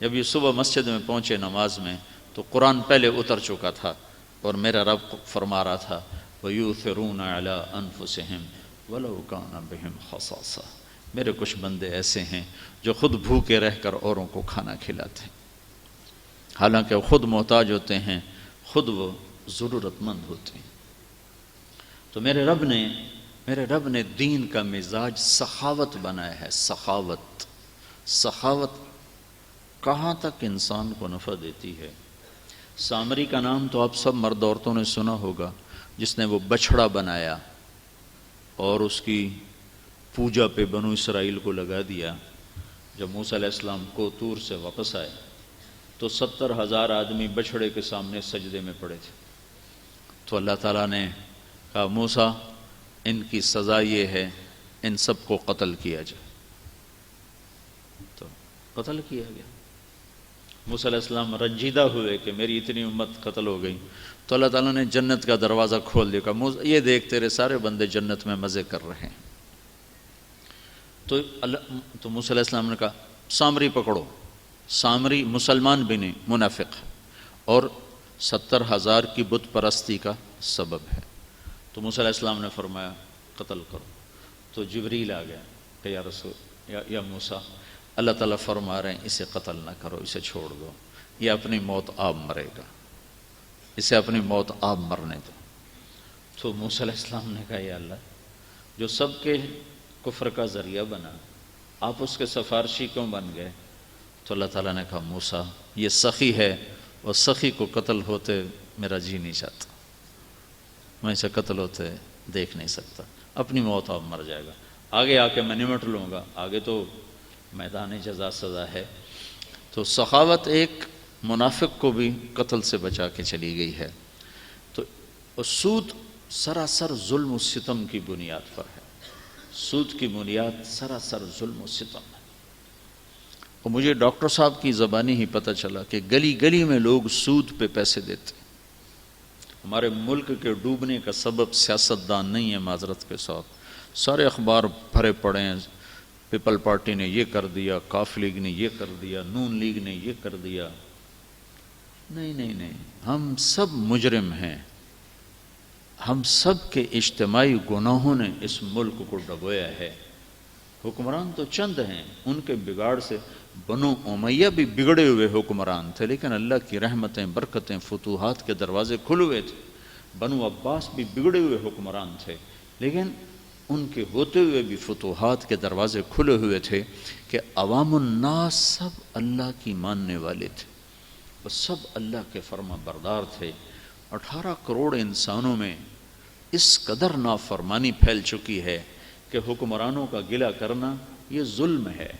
جب یہ صبح مسجد میں پہنچے نماز میں تو قرآن پہلے اتر چکا تھا اور میرا رب فرما رہا تھا وَيُؤْثِرُونَ عَلَىٰ أَنفُسِهِمْ وَلَوْ كَانَ بِهِمْ خَصَاصَةٌ۔ میرے کچھ بندے ایسے ہیں جو خود بھوکے رہ کر اوروں کو کھانا کھلاتے ہیں، حالانکہ وہ خود محتاج ہوتے ہیں، خود وہ ضرورت مند ہوتے ہیں۔ تو میرے رب نے دین کا مزاج سخاوت بنایا ہے۔ سخاوت کہاں تک انسان کو نفع دیتی ہے۔ سامری کا نام تو آپ سب مرد عورتوں نے سنا ہوگا، جس نے وہ بچھڑا بنایا اور اس کی پوجا پہ بنو اسرائیل کو لگا دیا۔ جب موسیٰ علیہ السلام کو طور سے واپس آئے تو 70,000 آدمی بچھڑے کے سامنے سجدے میں پڑے تھے۔ تو اللہ تعالیٰ نے کہا موسیٰ ان کی سزا یہ ہے، ان سب کو قتل کیا جائے۔ تو قتل کیا گیا۔ موسیٰ علیہ السلام رنجیدہ ہوئے کہ میری اتنی امت قتل ہو گئی، تو اللہ تعالیٰ نے جنت کا دروازہ کھول دیا، کہا یہ دیکھ تیرے سارے بندے جنت میں مزے کر رہے ہیں۔ تو موسیٰ علیہ السلام نے کہا سامری پکڑو۔ سامری مسلمان بھی نہیں، منافق ہے، اور 70,000 کی بت پرستی کا سبب ہے۔ تو موسیٰ علیہ السلام نے فرمایا قتل کرو۔ تو جبریل آ گیا کہ یا رسول یا موسیٰ، اللہ تعالیٰ فرما رہے ہیں اسے قتل نہ کرو، اسے چھوڑ دو، یہ اپنی موت آپ مرے گا، اسے اپنی موت آپ مرنے دو۔ تو موسیٰ علیہ السلام نے کہا یا اللہ، جو سب کے کفر کا ذریعہ بنا، آپ اس کے سفارشی کیوں بن گئے؟ تو اللہ تعالیٰ نے کہا موسیٰ یہ سخی ہے، اور سخی کو قتل ہوتے میرا جی نہیں چاہتا، میں اسے قتل ہوتے دیکھ نہیں سکتا، اپنی موت آپ مر جائے گا، آگے آ کے میں نمٹ لوں گا، آگے تو میدان جزا سزا ہے۔ تو سخاوت ایک منافق کو بھی قتل سے بچا کے چلی گئی ہے۔ تو سود سراسر ظلم و ستم کی بنیاد پر ہے، سود کی بنیاد سراسر ظلم و ستم ہے۔ اور مجھے ڈاکٹر صاحب کی زبانی ہی پتہ چلا کہ گلی گلی میں لوگ سود پہ پیسے دیتے ہیں۔ ہمارے ملک کے ڈوبنے کا سبب سیاستدان نہیں ہے، معذرت کے ساتھ، سارے اخبار بھرے پڑے ہیں، پیپل پارٹی نے یہ کر دیا، کاف لیگ نے یہ کر دیا، نون لیگ نے یہ کر دیا۔ نہیں نہیں نہیں، ہم سب مجرم ہیں، ہم سب کے اجتماعی گناہوں نے اس ملک کو ڈبویا ہے۔ حکمران تو چند ہیں، ان کے بگاڑ سے بنو امیہ بھی بگڑے ہوئے حکمران تھے، لیکن اللہ کی رحمتیں، برکتیں، فتوحات کے دروازے کھلے ہوئے تھے۔ بنو عباس بھی بگڑے ہوئے حکمران تھے، لیکن ان کے ہوتے ہوئے بھی فتوحات کے دروازے کھلے ہوئے تھے کہ عوام الناس سب اللہ کی ماننے والے تھے، وہ سب اللہ کے فرما بردار تھے۔ 18 کروڑ انسانوں میں اس قدر نافرمانی پھیل چکی ہے کہ حکمرانوں کا گلہ کرنا یہ ظلم ہے۔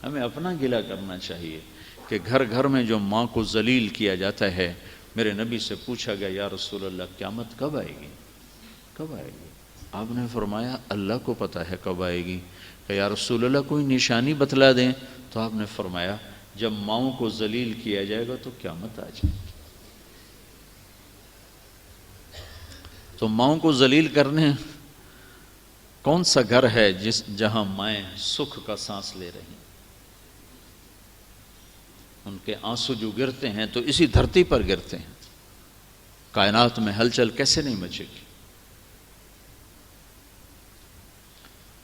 ہمیں اپنا گلہ کرنا چاہیے کہ گھر گھر میں جو ماں کو ذلیل کیا جاتا ہے، میرے نبی سے پوچھا گیا یا رسول اللہ قیامت کب آئے گی؟ کب آئے گی؟ آپ نے فرمایا اللہ کو پتہ ہے کب آئے گی۔ کہ یا رسول اللہ کوئی نشانی بتلا دیں؟ تو آپ نے فرمایا جب ماؤں کو ذلیل کیا جائے گا تو قیامت آ جائے گی۔ تو ماؤں کو ذلیل کرنے کون سا گھر ہے جہاں مائیں سکھ کا سانس لے رہی ہیں؟ ان کے آنسو جو گرتے ہیں تو اسی دھرتی پر گرتے ہیں، کائنات میں ہلچل کیسے نہیں مچے گی؟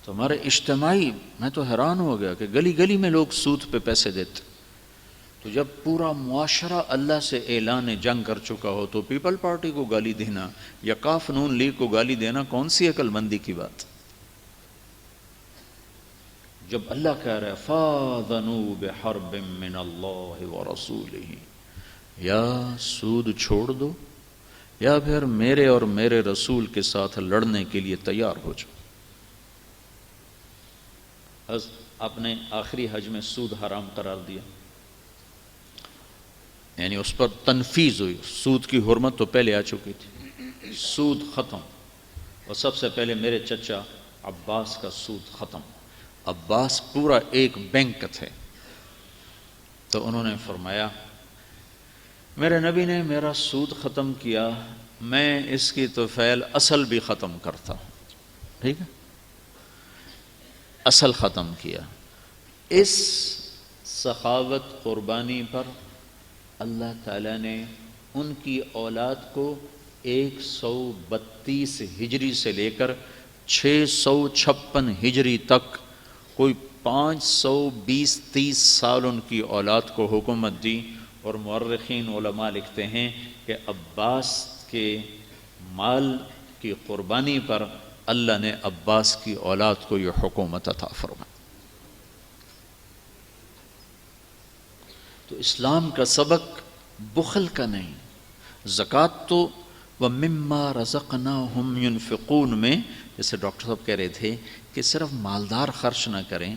تو ہمارے اجتماعی، میں تو حیران ہو گیا کہ گلی گلی میں لوگ سود پہ پیسے دیتے۔ تو جب پورا معاشرہ اللہ سے اعلان جنگ کر چکا ہو تو پیپل پارٹی کو گالی دینا یا کاف نون لیگ کو گالی دینا کون سی عقل مندی کی بات؟ جب اللہ کہہ رہا ہے فَآذَنُوا بِحَرْبٍ مِّنَ اللَّهِ وَرَسُولِهِ، یا سود چھوڑ دو یا پھر میرے اور میرے رسول کے ساتھ لڑنے کے لیے تیار ہو جاؤ۔ آپ نے آخری حج میں سود حرام قرار دیا، یعنی اس پر تنفیذ ہوئی۔ سود کی حرمت تو پہلے آ چکی تھی، سود ختم، اور سب سے پہلے میرے چچا عباس کا سود ختم۔ عباس پورا ایک بینک تھے، تو انہوں نے فرمایا میرے نبی نے میرا سود ختم کیا، میں اس کی طفیل اصل بھی ختم کرتا ہوں۔ ٹھیک ہے، اصل ختم کیا۔ اس سخاوت قربانی پر اللہ تعالیٰ نے ان کی اولاد کو 132 ہجری سے لے کر 656 ہجری تک کوئی 520-30 سال ان کی اولاد کو حکومت دی، اور مورخین علماء لکھتے ہیں کہ عباس کے مال کی قربانی پر اللہ نے عباس کی اولاد کو یہ حکومت عطا فرمائی۔ تو اسلام کا سبق بخل کا نہیں. زکوٰۃ تو وَمِمَّا رَزَقْنَاهُمْ يُنْفِقُونَ میں جیسے ڈاکٹر صاحب کہہ رہے تھے کہ صرف مالدار خرچ نہ کریں،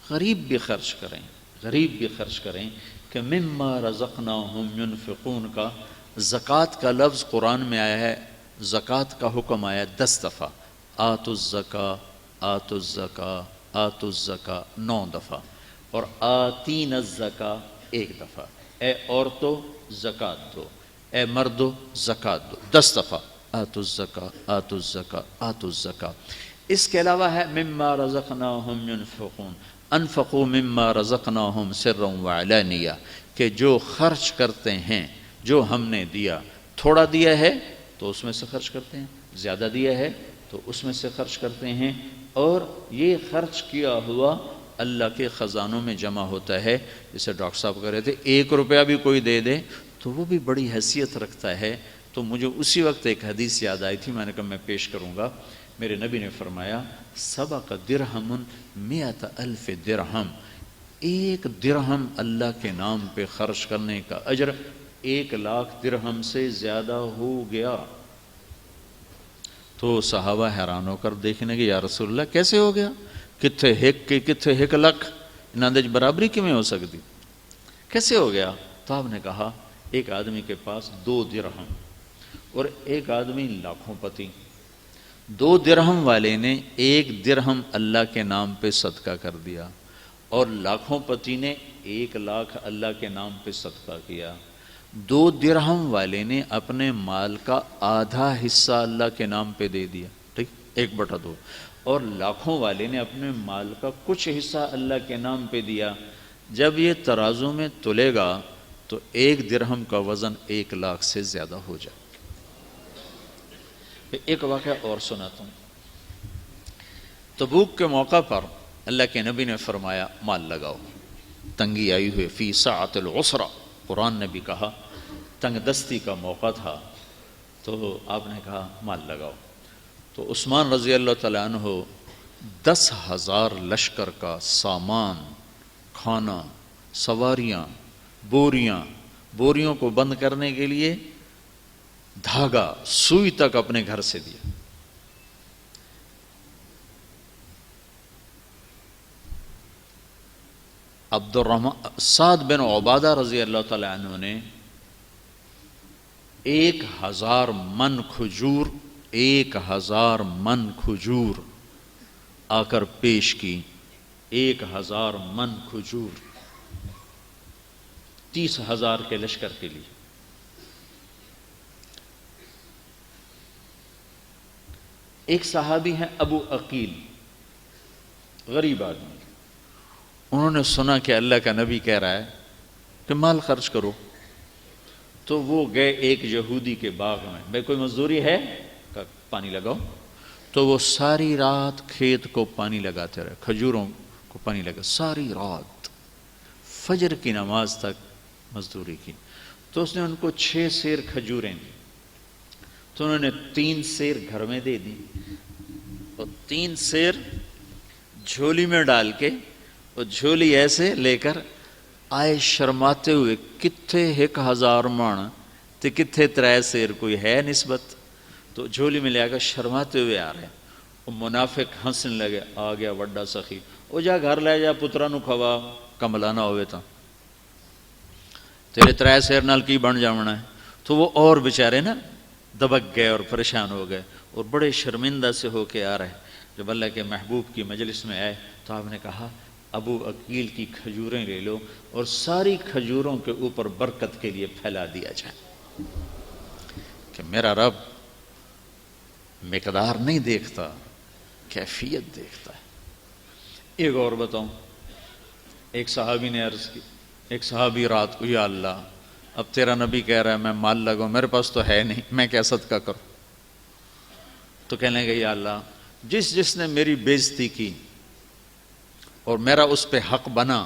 غریب بھی خرچ کریں، غریب بھی خرچ کریں. کہ مما رزقناہم ينفقون کا زکوٰۃ کا لفظ قرآن میں آیا ہے، زکوٰۃ کا حکم آیا 10 دفعہ، آتوا الزکاۃ، آتوا الزکاۃ، آتوا الزکاۃ 9 دفعہ، اور آتین الزکاۃ 1 دفعہ. اے عورتوں زکوٰۃ دو، اے مردو زکوٰۃ دو، 10 دفعہ آتوا الزکاۃ، آتوا الزکاۃ، آتوا الزکاۃ. اس کے علاوہ ہے مما رزقناہم ينفقون، انفقوا مما رزقناہم سرا وعلانیہ، کہ جو خرچ کرتے ہیں جو ہم نے دیا، تھوڑا دیا ہے تو اس میں سے خرچ کرتے ہیں، زیادہ دیا ہے تو اس میں سے خرچ کرتے ہیں، اور یہ خرچ کیا ہوا اللہ کے خزانوں میں جمع ہوتا ہے. جیسے ڈاکٹر صاحب کہہ رہے تھے 1 روپیہ بھی کوئی دے دے تو وہ بھی بڑی حیثیت رکھتا ہے. تو مجھے اسی وقت ایک حدیث یاد آئی تھی، میں نے کہا میں پیش کروں گا. میرے نبی نے فرمایا سبق درہم 100,000 درہم، 1 درہم اللہ کے نام پہ خرچ کرنے کا اجر 1,00,000 درہم سے زیادہ ہو گیا. تو صحابہ حیران ہو کر دیکھنے کہ یا رسول اللہ کیسے ہو گیا، کتھے ہک کے کتھے ہک لکھ، انہاں برابری کیویں ہو سکتی، کیسے ہو گیا؟ تو آپ نے کہا ایک آدمی کے پاس 2 درہم اور ایک آدمی لاکھوں پتی. 2 درہم والے نے 1 درہم اللہ کے نام پہ صدقہ کر دیا، اور لاکھوں پتی نے 1,00,000 اللہ کے نام پہ صدقہ کیا. 2 درہم والے نے اپنے مال کا آدھا حصہ اللہ کے نام پہ دے دیا، ٹھیک 1/2، اور لاکھوں والے نے اپنے مال کا کچھ حصہ اللہ کے نام پہ دیا. جب یہ ترازو میں تلے گا تو 1 درہم کا وزن 1,00,000 سے زیادہ ہو جائے. ایک واقعہ اور سناتا ہوں. تبوک کے موقع پر اللہ کے نبی نے فرمایا مال لگاؤ، تنگی آئی ہوئی، فی ساعۃ العسرہ، قرآن نے بھی کہا تنگ دستی کا موقع تھا، تو آپ نے کہا مال لگاؤ. تو عثمان رضی اللہ تعالیٰ عنہ 10,000 لشکر کا سامان، کھانا، سواریاں، بوریوں کو بند کرنے کے لیے دھاگا، سوئی تک اپنے گھر سے دیا. سعد بن عبادہ رضی اللہ تعالیٰ عنہ نے 1,000 من کھجور، 1,000 من کھجور آ کر پیش کی. 1,000 من کھجور 30,000 کے لشکر کے لیے. ایک صحابی ہیں ابو عقیل، غریب آدمی، انہوں نے سنا کہ اللہ کا نبی کہہ رہا ہے کہ مال خرچ کرو، تو وہ گئے ایک یہودی کے باغ میں. بھائی کوئی مزدوری ہے؟ کہ پانی لگاؤ. تو وہ ساری رات کھیت کو پانی لگاتے رہے، کھجوروں کو پانی لگا، ساری رات فجر کی نماز تک مزدوری کی. تو اس نے ان کو 6 سیر کھجوریں دی، تو انہوں نے 3 سیر گھر میں دے دی، اور 3 سیر جھولی میں ڈال کے، اور جھولی ایسے لے کر آئے شرماتے ہوئے، کتھے 1,000 من تے کتھے 3 سیر، کوئی ہے نسبت؟ تو جھولی میں لے کر شرماتے ہوئے آ رہے ہیں. وہ منافق ہنسنے لگے، آ گیا وڈا سخی، او جا گھر لے جا پترا نو کھوا، کملا نہ ہوئے تا تیرے 3 سیر نال کی بن جاونا ہے. تو وہ اور بیچارے نا دبک گئے اور پریشان ہو گئے اور بڑے شرمندہ سے ہو کے آ رہے. جب اللہ کے محبوب کی مجلس میں آئے تو آپ نے کہا ابو عقیل کی کھجوریں لے لو اور ساری کھجوروں کے اوپر برکت کے لیے پھیلا دیا جائے. کہ میرا رب مقدار نہیں دیکھتا، کیفیت دیکھتا ہے. ایک اور بتاؤں، ایک صحابی نے عرض کی، ایک صحابی رات کو، یا اللہ اب تیرا نبی کہہ رہا ہے میں مال لگاؤں، میرے پاس تو ہے نہیں، میں کیا صدقہ کروں؟ تو کہنے لگے یا اللہ جس نے میری بےزتی کی اور میرا اس پہ حق بنا،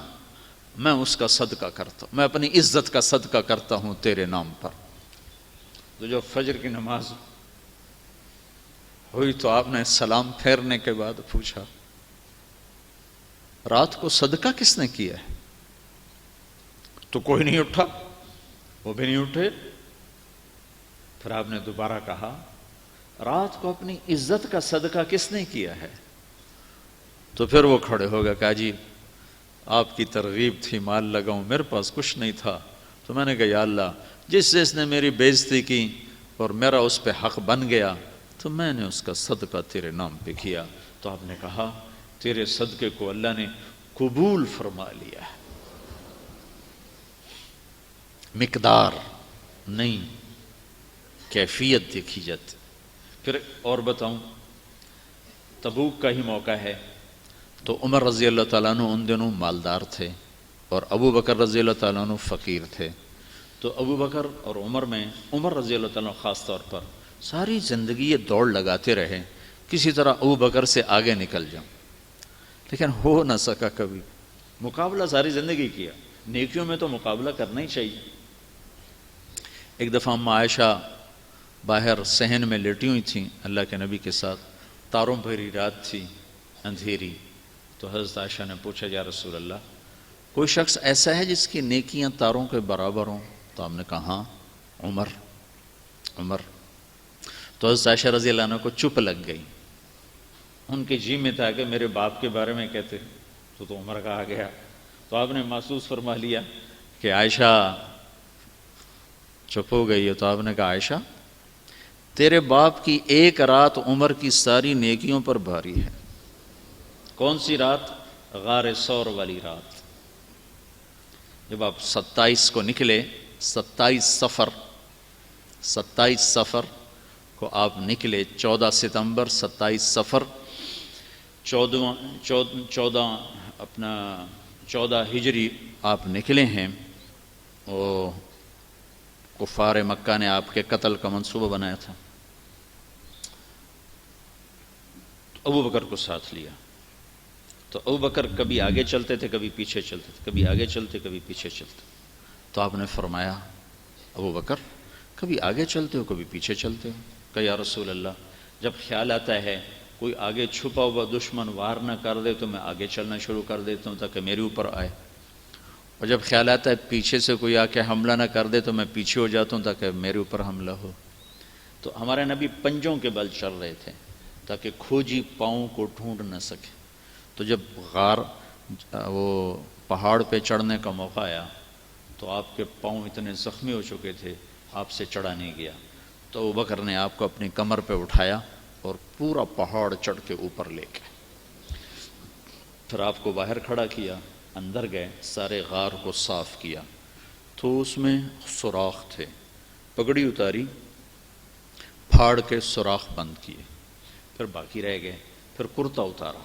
میں اس کا صدقہ کرتا ہوں، میں اپنی عزت کا صدقہ کرتا ہوں تیرے نام پر. تو جو فجر کی نماز ہوئی تو آپ نے سلام پھیرنے کے بعد پوچھا رات کو صدقہ کس نے کیا ہے؟ تو کوئی نہیں اٹھا، وہ بھی نہیں اٹھے۔ پھر آپ نے دوبارہ کہا رات کو اپنی عزت کا صدقہ کس نے کیا ہے؟ تو پھر وہ کھڑے ہو گئے، کہا جی آپ کی ترغیب تھی مال لگاؤں، میرے پاس کچھ نہیں تھا، تو میں نے کہا یا اللہ جس نے میری بے عزتی کی اور میرا اس پہ حق بن گیا تو میں نے اس کا صدقہ تیرے نام پہ کیا۔ تو آپ نے کہا تیرے صدقے کو اللہ نے قبول فرما لیا ہے، مقدار نہیں کیفیت دیکھی جاتی۔ پھر اور بتاؤں، تبوک کا ہی موقع ہے تو عمر رضی اللہ تعالیٰ عنہ ان دنوں مالدار تھے اور ابو بکر رضی اللہ تعالیٰ عنہ فقیر تھے۔ تو ابو بکر اور عمر میں عمر رضی اللہ تعالیٰ عنہ خاص طور پر ساری زندگی یہ دوڑ لگاتے رہے کسی طرح ابو بکر سے آگے نکل جاؤں، لیکن ہو نہ سکا کبھی۔ مقابلہ ساری زندگی کیا، نیکیوں میں تو مقابلہ کرنا ہی چاہیے۔ ایک دفعہ اما عائشہ باہر صحن میں لیٹی ہوئی تھیں اللہ کے نبی کے ساتھ، تاروں بھری رات تھی، اندھیری۔ تو حضرت عائشہ نے پوچھا یا رسول اللہ کوئی شخص ایسا ہے جس کی نیکیاں تاروں کے برابر ہوں؟ تو آپ نے کہا ہاں عمر۔ تو حضرت عائشہ رضی اللہ عنہ کو چپ لگ گئی، ان کے جی میں تھا کہ میرے باپ کے بارے میں کہتے تو عمر کہا گیا۔ تو آپ نے محسوس فرما لیا کہ عائشہ چپ ہو گئی ہے، تو آپ نے کہا عائشہ تیرے باپ کی ایک رات عمر کی ساری نیکیوں پر بھاری ہے۔ کون سی رات؟ غار ثور والی رات۔ جب آپ 27 کو نکلے، 27 سفر کو آپ نکلے، 14 ستمبر 27 سفر 14 ہجری آپ نکلے ہیں، وہ کفار مکہ نے آپ کے قتل کا منصوبہ بنایا تھا۔ ابو بکر کو ساتھ لیا، تو ابو بکر کبھی آگے چلتے تھے کبھی پیچھے چلتے تھے، کبھی آگے چلتے کبھی پیچھے چلتے۔ تو آپ نے فرمایا ابو بکر کبھی آگے چلتے ہو کبھی پیچھے چلتے ہو؟ کہ یا رسول اللہ جب خیال آتا ہے کوئی آگے چھپا ہوا دشمن وار نہ کر دے تو میں آگے چلنا شروع کر دیتا ہوں تاکہ میرے اوپر آئے، اور جب خیال آتا ہے پیچھے سے کوئی آ کے حملہ نہ کر دے تو میں پیچھے ہو جاتا ہوں تاکہ میرے اوپر حملہ ہو۔ تو ہمارے نبی پنجوں کے بل چل رہے تھے تاکہ کھوجی پاؤں کو ڈھونڈ نہ سکے۔ تو جب غار وہ پہاڑ پہ چڑھنے کا موقع آیا تو آپ کے پاؤں اتنے زخمی ہو چکے تھے آپ سے چڑھا نہیں گیا، تو ابو بکر نے آپ کو اپنی کمر پہ اٹھایا اور پورا پہاڑ چڑھ کے اوپر لے گئے۔ پھر آپ کو باہر کھڑا کیا، اندر گئے، سارے غار کو صاف کیا تو اس میں سوراخ تھے، پگڑی اتاری، پھاڑ کے سوراخ بند کیے، پھر باقی رہ گئے، پھر کرتا اتارا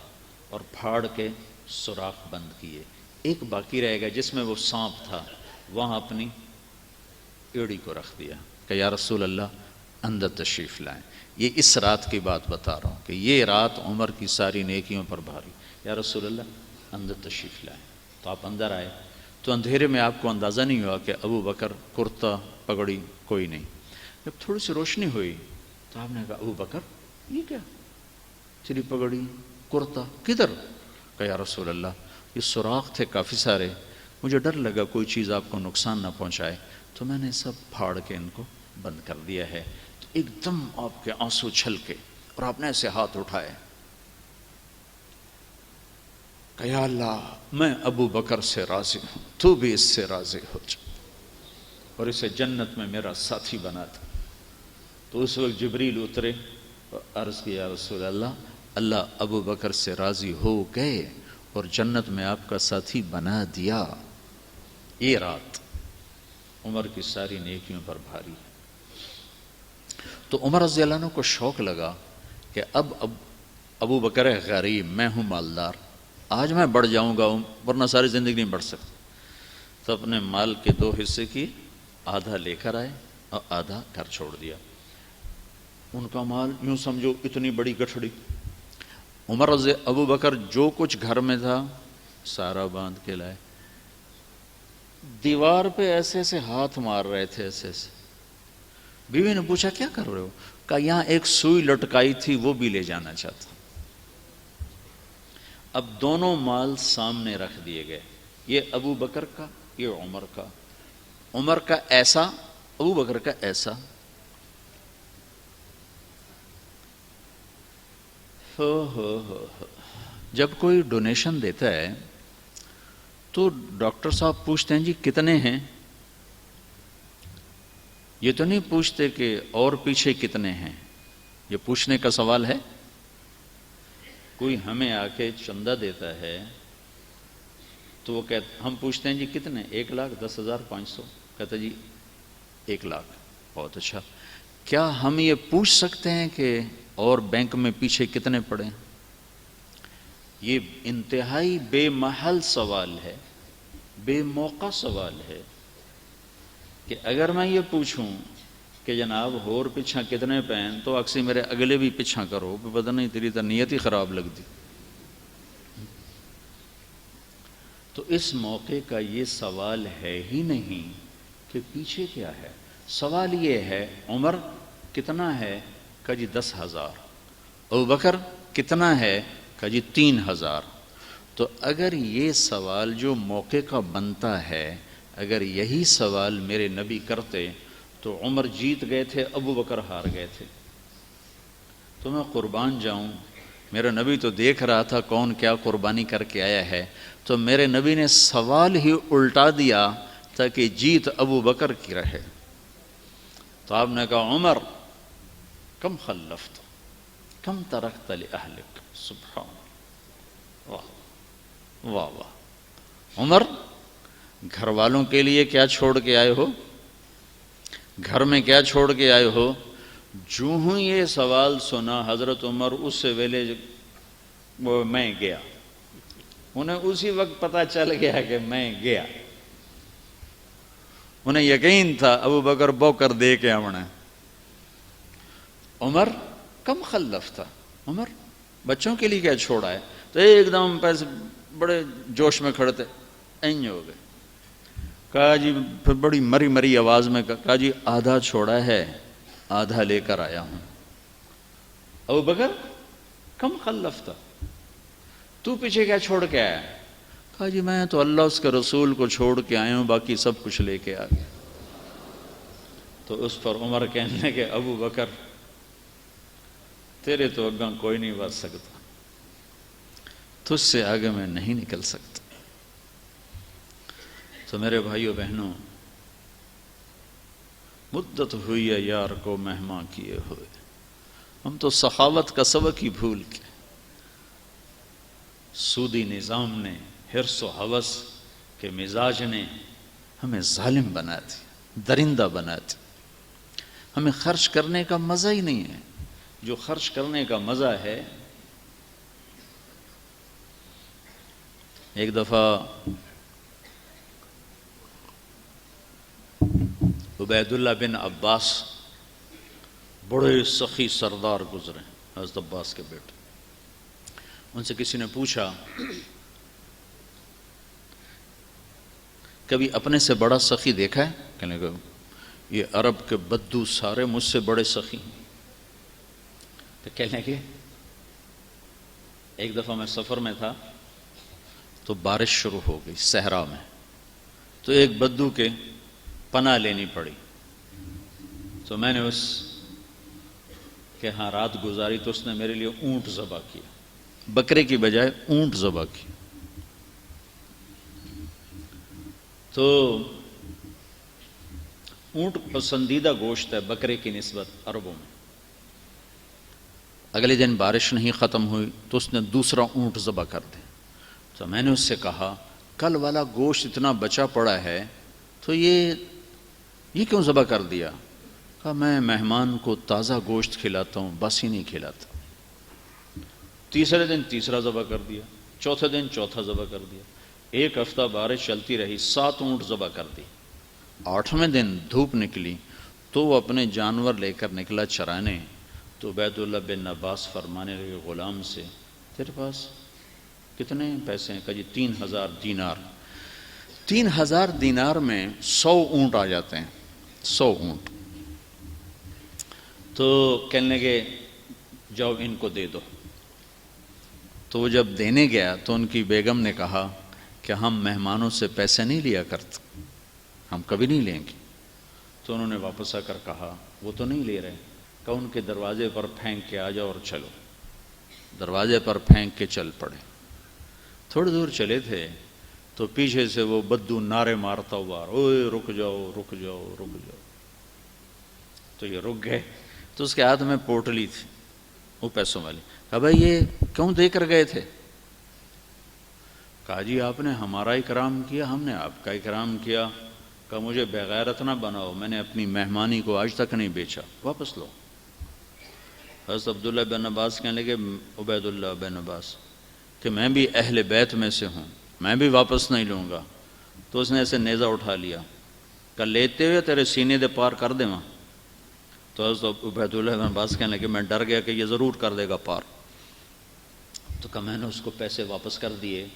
اور پھاڑ کے سوراخ بند کیے، ایک باقی رہ گیا جس میں وہ سانپ تھا، وہاں اپنی ایڑی کو رکھ دیا کہ یا رسول اللہ اندر تشریف لائیں۔ یہ اس رات کی بات بتا رہا ہوں کہ یہ رات عمر کی ساری نیکیوں پر بھاری، یا رسول اللہ اندر تشریف لائیں۔ تو آپ اندر آئے تو اندھیرے میں آپ کو اندازہ نہیں ہوا کہ ابو بکر، کرتا، پگڑی کوئی نہیں۔ جب تھوڑی سی روشنی ہوئی تو آپ نے کہا ابو بکر یہ کیا، تیری پگڑی کرتا کدھر؟ کہ یا رسول اللہ یہ سوراخ تھے کافی سارے، مجھے ڈر لگا کوئی چیز آپ کو نقصان نہ پہنچائے تو میں نے سب پھاڑ کے ان کو بند کر دیا ہے۔ تو ایک دم آپ کے آنسو چھلکے اور آپ نے ایسے ہاتھ اٹھائے کہ یا اللہ میں ابو بکر سے راضی ہوں، تو بھی اس سے راضی ہو جا اور اسے جنت میں میرا ساتھی بنا دے۔ تو اس وقت جبریل اترے اور عرض کیا رسول اللہ ابو بکر سے راضی ہو گئے اور جنت میں آپ کا ساتھی بنا دیا۔ یہ رات عمر کی ساری نیکیوں پر بھاری ہے۔ تو عمر رضی اللہ عنہ کو شوق لگا کہ اب ابو بکر ہے غریب، میں ہوں مالدار، آج میں بڑھ جاؤں گا، ورنہ ساری زندگی نہیں بڑھ سکتا۔ تو اپنے مال کے 2 حصے کی آدھا لے کر آئے اور آدھا گھر چھوڑ دیا۔ ان کا مال یوں سمجھو اتنی بڑی گٹھڑی۔ ابو بکر جو کچھ گھر میں تھا سارا باندھ کے لائے، دیوار پہ ایسے ایسے ہاتھ مار رہے تھے، ایسے ایسے۔ بیوی نے پوچھا کیا کر رہے ہو؟ کہا یہاں ایک سوئی لٹکائی تھی وہ بھی لے جانا چاہتا۔ اب دونوں مال سامنے رکھ دیے گئے، یہ ابو بکر کا، یہ عمر کا۔ عمر کا ایسا، ابو بکر کا ایسا. ہو جب کوئی ڈونیشن دیتا ہے تو ڈاکٹر صاحب پوچھتے ہیں جی کتنے ہیں. یہ تو نہیں پوچھتے کہ اور پیچھے کتنے ہیں. یہ پوچھنے کا سوال ہے. کوئی ہمیں آ کے چندہ دیتا ہے تو وہ ہم پوچھتے ہیں جی کتنے؟ 1,10,500. کہتا جی 1,00,000. بہت اچھا. کیا ہم یہ پوچھ سکتے ہیں کہ اور بینک میں پیچھے کتنے پڑے؟ یہ انتہائی بے محل سوال ہے، بے موقع سوال ہے کہ اگر میں یہ پوچھوں کہ جناب ہور پیچھا کتنے پین تو اکثر میرے اگلے بھی پیچھا کرو، پتہ نہیں تیری تو نیت ہی خراب لگ دی. تو اس موقع کا یہ سوال ہے ہی نہیں کہ پیچھے کیا ہے. سوال یہ ہے عمر کتنا ہے؟ کہا جی 10,000. ابوبکر کتنا ہے؟ کہا جی 3,000. تو اگر یہ سوال جو موقع کا بنتا ہے، اگر یہی سوال میرے نبی کرتے تو عمر جیت گئے تھے، ابو بکر ہار گئے تھے. تو میں قربان جاؤں، میرا نبی تو دیکھ رہا تھا کون کیا قربانی کر کے آیا ہے، تو میرے نبی نے سوال ہی الٹا دیا تاکہ جیت ابو بکر کی رہے. تو آپ نے کہا عمر کم خلفت کم ترکت لأہلک. سبحان واہ واہ واہ. عمر گھر والوں کے لیے کیا چھوڑ کے آئے ہو؟ گھر میں کیا چھوڑ کے آئے ہو؟ جو ہوں یہ سوال سنا حضرت عمر اس سے ویلے میں گیا. انہیں اسی وقت پتا چل گیا کہ میں گیا. انہیں یقین تھا ابو بکر بو کر دے کے آونا. عمر کم خلف تھا. عمر بچوں کے لیے کیا چھوڑا ہے؟ تو ایک دم پیسے بڑے جوش میں کھڑے تھے، این ہو گئے. کہا جی پھر بڑی مری مری آواز میں کہا جی آدھا چھوڑا ہے، آدھا لے کر آیا ہوں. ابو بکر کم خلف تھا، تو پیچھے کیا چھوڑ کے آیا؟ کہا جی میں تو اللہ اس کے رسول کو چھوڑ کے آیا ہوں، باقی سب کچھ لے کے آ گیا. تو اس پر عمر کہنے لگے ابو بکر تیرے تو اگاں کوئی نہیں بچ سکتا، تجھ سے آگے میں نہیں نکل سکتا. تو میرے بھائیو بہنوں، مدت ہوئی ہے یار کو مہمان کیے ہوئے. ہم تو سخاوت کا سبق ہی بھول کے سودی نظام نے، حرص و ہوس کے مزاج نے ہمیں ظالم بنا دی، درندہ بنا دی. ہمیں خرچ کرنے کا مزہ ہی نہیں ہے. جو خرچ کرنے کا مزہ ہے، ایک دفعہ عبید اللہ بن عباس بڑے سخی سردار گزرے، حضرت عباس کے بیٹے. ان سے کسی نے پوچھا کبھی اپنے سے بڑا سخی دیکھا ہے؟ کہنے لگا یہ عرب کے بدو سارے مجھ سے بڑے سخی ہیں. تو کہنے لگے ایک دفعہ میں سفر میں تھا تو بارش شروع ہو گئی صحرا میں، تو ایک بدو کے پناہ لینی پڑی. تو میں نے اس کے ہاں رات گزاری تو اس نے میرے لیے اونٹ ذبح کیا، بکرے کی بجائے اونٹ ذبح کیا. تو اونٹ پسندیدہ گوشت ہے بکرے کی نسبت عربوں میں. اگلے دن بارش نہیں ختم ہوئی تو اس نے دوسرا اونٹ ذبح کر دیا. تو میں نے اس سے کہا کل والا گوشت اتنا بچا پڑا ہے تو یہ کیوں ذبح کر دیا؟ کہا میں مہمان کو تازہ گوشت کھلاتا ہوں، باسی نہیں کھلاتا. تیسرے دن تیسرا ذبح کر دیا، چوتھے دن چوتھا ذبح کر دیا. ایک ہفتہ بارش چلتی رہی، 7 اونٹ ذبح کر دی. 8ویں دن دھوپ نکلی تو وہ اپنے جانور لے کر نکلا چرانے. تو عبید اللہ بن عباس فرمانے لگے غلام سے تیرے پاس کتنے پیسے ہیں؟ کہا جی 3,000 دینار. 3,000 دینار میں 100 اونٹ آ جاتے ہیں، 100 اونٹ. تو کہنے لگے جاؤ ان کو دے دو. تو وہ جب دینے گیا تو ان کی بیگم نے کہا کہ ہم مہمانوں سے پیسے نہیں لیا کرتے. ہم کبھی نہیں لیں گے۔ تو انہوں نے واپس آ کر کہا وہ تو نہیں لے رہے، کہ ان کے دروازے پر پھینک کے آ جاؤ اور چلو۔ دروازے پر پھینک کے چل پڑے۔ تھوڑی دور چلے تھے تو پیچھے سے وہ بدو نعرے مارتا ہوا، اوئے رک جاؤ رک جاؤ رک جاؤ۔ تو یہ رک گئے۔ تو اس کے ہاتھ میں پوٹلی تھی، وہ پیسوں والی۔ کہا بھائی یہ کیوں دے کر گئے تھے؟ کہا جی آپ نے ہمارا اکرام کیا، ہم نے آپ کا اکرام کیا۔ کہا مجھے بغیرت نہ بناؤ، میں نے اپنی مہمانی کو آج تک نہیں بیچا، واپس لو۔ حضرت عبداللہ بن عباس کہنے لگے، عبید اللہ بن عباس، کہ میں بھی اہل بیت میں سے ہوں، میں بھی واپس نہیں لوں گا۔ تو اس نے ایسے نیزہ اٹھا لیا، کہ لیتے ہوئے تیرے سینے دے پار کر دے وہاں۔ تو حضرت عبید اللہ بن عباس کہنے لگے میں ڈر گیا کہ یہ ضرور کر دے گا پار۔ تو کہا میں نے اس کو پیسے واپس کر دیے۔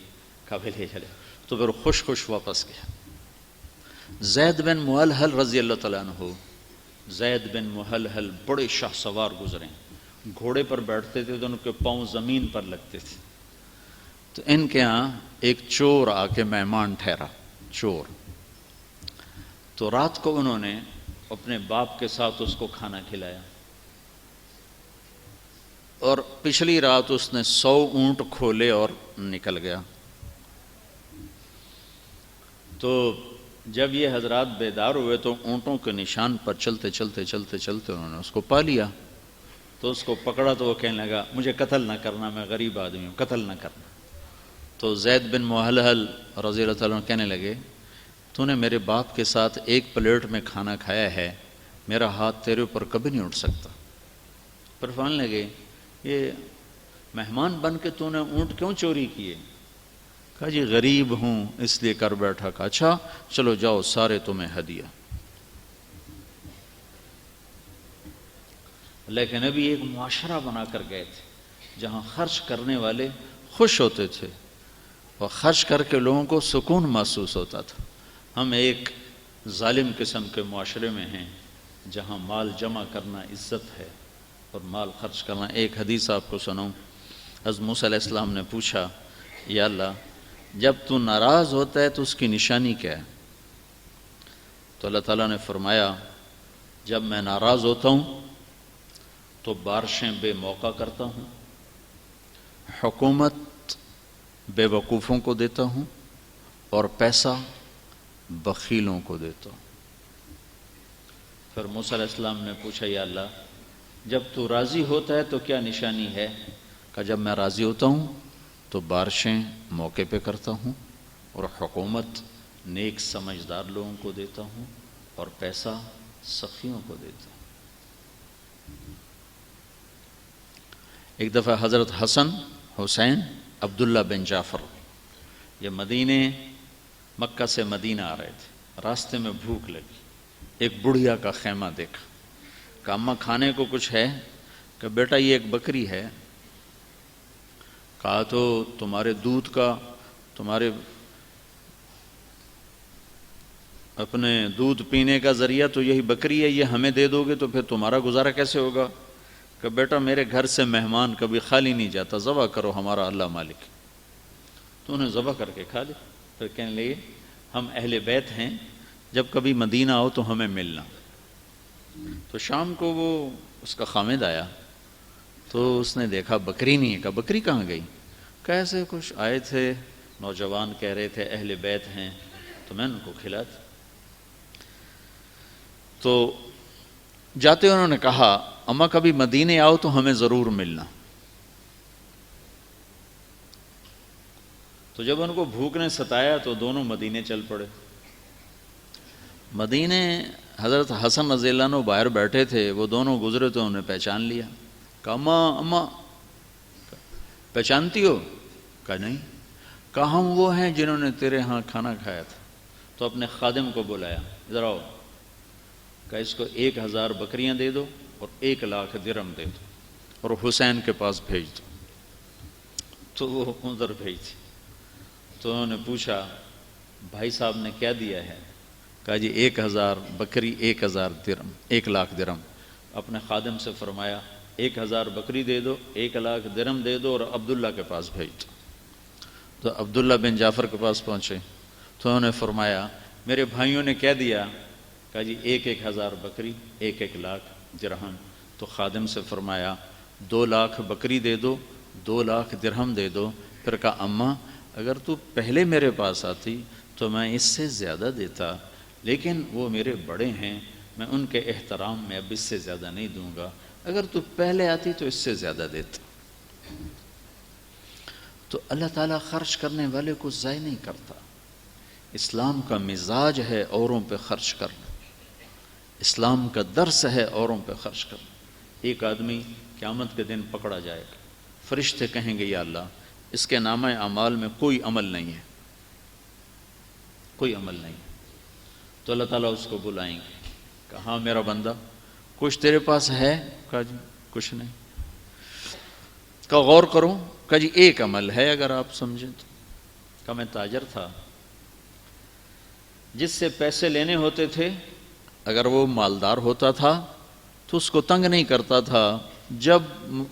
کہا پھر لے چلے۔ تو پھر خوش خوش واپس گیا۔ زید بن محلحل رضی اللہ تعالیٰ عنہ، زید بن محلحل بڑے شاہ سوار گزرے، گھوڑے پر بیٹھتے تھے تو ان کے پاؤں زمین پر لگتے تھے۔ تو ان کے ہاں ایک چور آ کے مہمان ٹھہرا، چور۔ تو رات کو انہوں نے اپنے باپ کے ساتھ اس کو کھانا کھلایا، اور پچھلی رات اس نے 100 اونٹ کھولے اور نکل گیا۔ تو جب یہ حضرات بیدار ہوئے تو اونٹوں کے نشان پر چلتے چلتے چلتے چلتے انہوں نے اس کو پا لیا۔ تو اس کو پکڑا تو وہ کہنے لگا مجھے قتل نہ کرنا، میں غریب آدمی ہوں، قتل نہ کرنا۔ تو زید بن محلحل رضی اللہ تعالیٰ عنہ کہنے لگے تو نے میرے باپ کے ساتھ ایک پلیٹ میں کھانا کھایا ہے، میرا ہاتھ تیرے اوپر کبھی نہیں اٹھ سکتا۔ پر فرمانے لگے یہ مہمان بن کے تو نے اونٹ کیوں چوری کیے؟ کہا جی غریب ہوں اس لیے کر بیٹھا۔ کہا اچھا چلو جاؤ سارے تمہیں ہدیہ۔ لیکن ابھی ایک معاشرہ بنا کر گئے تھے جہاں خرچ کرنے والے خوش ہوتے تھے اور خرچ کر کے لوگوں کو سکون محسوس ہوتا تھا۔ ہم ایک ظالم قسم کے معاشرے میں ہیں جہاں مال جمع کرنا عزت ہے اور مال خرچ کرنا۔ ایک حدیث آپ کو سناؤں۔ حضرت موسیٰ علیہ السلام نے پوچھا یا اللہ جب تو ناراض ہوتا ہے تو اس کی نشانی کیا ہے؟ تو اللہ تعالیٰ نے فرمایا جب میں ناراض ہوتا ہوں تو بارشیں بے موقع کرتا ہوں، حکومت بے وقوفوں کو دیتا ہوں، اور پیسہ بخیلوں کو دیتا ہوں۔ پھر موسیٰ علیہ السلام نے پوچھا یا اللہ جب تو راضی ہوتا ہے تو کیا نشانی ہے؟ کہ جب میں راضی ہوتا ہوں تو بارشیں موقع پہ کرتا ہوں، اور حکومت نیک سمجھدار لوگوں کو دیتا ہوں، اور پیسہ سخیوں کو دیتا ہوں۔ ایک دفعہ حضرت حسن حسین عبداللہ بن جعفر یہ مکہ سے مدینہ آ رہے تھے، راستے میں بھوک لگی، ایک بڑھیا کا خیمہ دیکھا، کہا اماں کھانے کو کچھ ہے؟ کہ بیٹا یہ ایک بکری ہے۔ کہا تو تمہارے دودھ کا، تمہارے اپنے دودھ پینے کا ذریعہ تو یہی بکری ہے، یہ ہمیں دے دو گے تو پھر تمہارا گزارا کیسے ہوگا؟ کہ بیٹا میرے گھر سے مہمان کبھی خالی نہیں جاتا، ذبح کرو ہمارا اللہ مالک۔ تو انہیں ذبح کر کے کھا لیا۔ پھر کہنے لگے ہم اہل بیت ہیں، جب کبھی مدینہ آؤ تو ہمیں ملنا۔ تو شام کو وہ اس کا خامد آیا تو اس نے دیکھا بکری نہیں ہے۔ کہا بکری کہاں گئی؟ کیسے کچھ آئے تھے نوجوان کہہ رہے تھے اہل بیت ہیں تو میں ان کو کھلا دیا۔ تو جاتے انہوں نے کہا اماں کبھی مدینے آؤ تو ہمیں ضرور ملنا۔ تو جب ان کو بھوک نے ستایا تو دونوں مدینے چل پڑے۔ مدینے حضرت حسن رضی اللہ عنہ باہر بیٹھے تھے، وہ دونوں گزرے تو انہوں نے پہچان لیا۔ کہا اماں پہچانتی ہو؟ کہا نہیں۔ کہا ہم وہ ہیں جنہوں نے تیرے ہاں کھانا کھایا تھا۔ تو اپنے خادم کو بلایا، ادھر آؤ، کہ اس کو 1000 بکریاں دے دو اور 1,00,000 درہم دے دو اور حسین کے پاس بھیج دو۔ تو وہ ادھر بھیج دی۔ تو انہوں نے پوچھا بھائی صاحب نے کیا دیا ہے؟ کہا جی 1000 بکری 1000 درہم، 1,00,000 درہم۔ اپنے خادم سے فرمایا 1000 بکری دے دو، 1,00,000 درہم دے دو اور عبداللہ کے پاس بھیج دو۔ تو عبداللہ بن جعفر کے پاس پہنچے تو انہوں نے فرمایا میرے بھائیوں نے کہہ دیا، کہا جی 1,000 بکری 1,00,000 درہم۔ تو خادم سے فرمایا 2,00,000 بکری دے دو، 2,00,000 درہم دے دو۔ پھر کہا اماں اگر تو پہلے میرے پاس آتی تو میں اس سے زیادہ دیتا، لیکن وہ میرے بڑے ہیں، میں ان کے احترام میں اب اس سے زیادہ نہیں دوں گا، اگر تو پہلے آتی تو اس سے زیادہ دیتا۔ تو اللہ تعالیٰ خرچ کرنے والے کو ضائع نہیں کرتا۔ اسلام کا مزاج ہے اوروں پہ خرچ کرنا، اسلام کا درس ہے اوروں پہ خرچ کرنا۔ ایک آدمی قیامت کے دن پکڑا جائے گا، فرشتے کہیں گے یا اللہ اس کے نامہ اعمال میں کوئی عمل نہیں ہے، کوئی عمل نہیں ہے۔ تو اللہ تعالیٰ اس کو بلائیں گے، کہا ہاں میرا بندہ کچھ تیرے پاس ہے؟ کہا جی کچھ نہیں۔ کہا غور کرو؟ کہا جی ایک عمل ہے اگر آپ سمجھیں تو۔ کہا میں تاجر تھا، جس سے پیسے لینے ہوتے تھے اگر وہ مالدار ہوتا تھا تو اس کو تنگ نہیں کرتا تھا، جب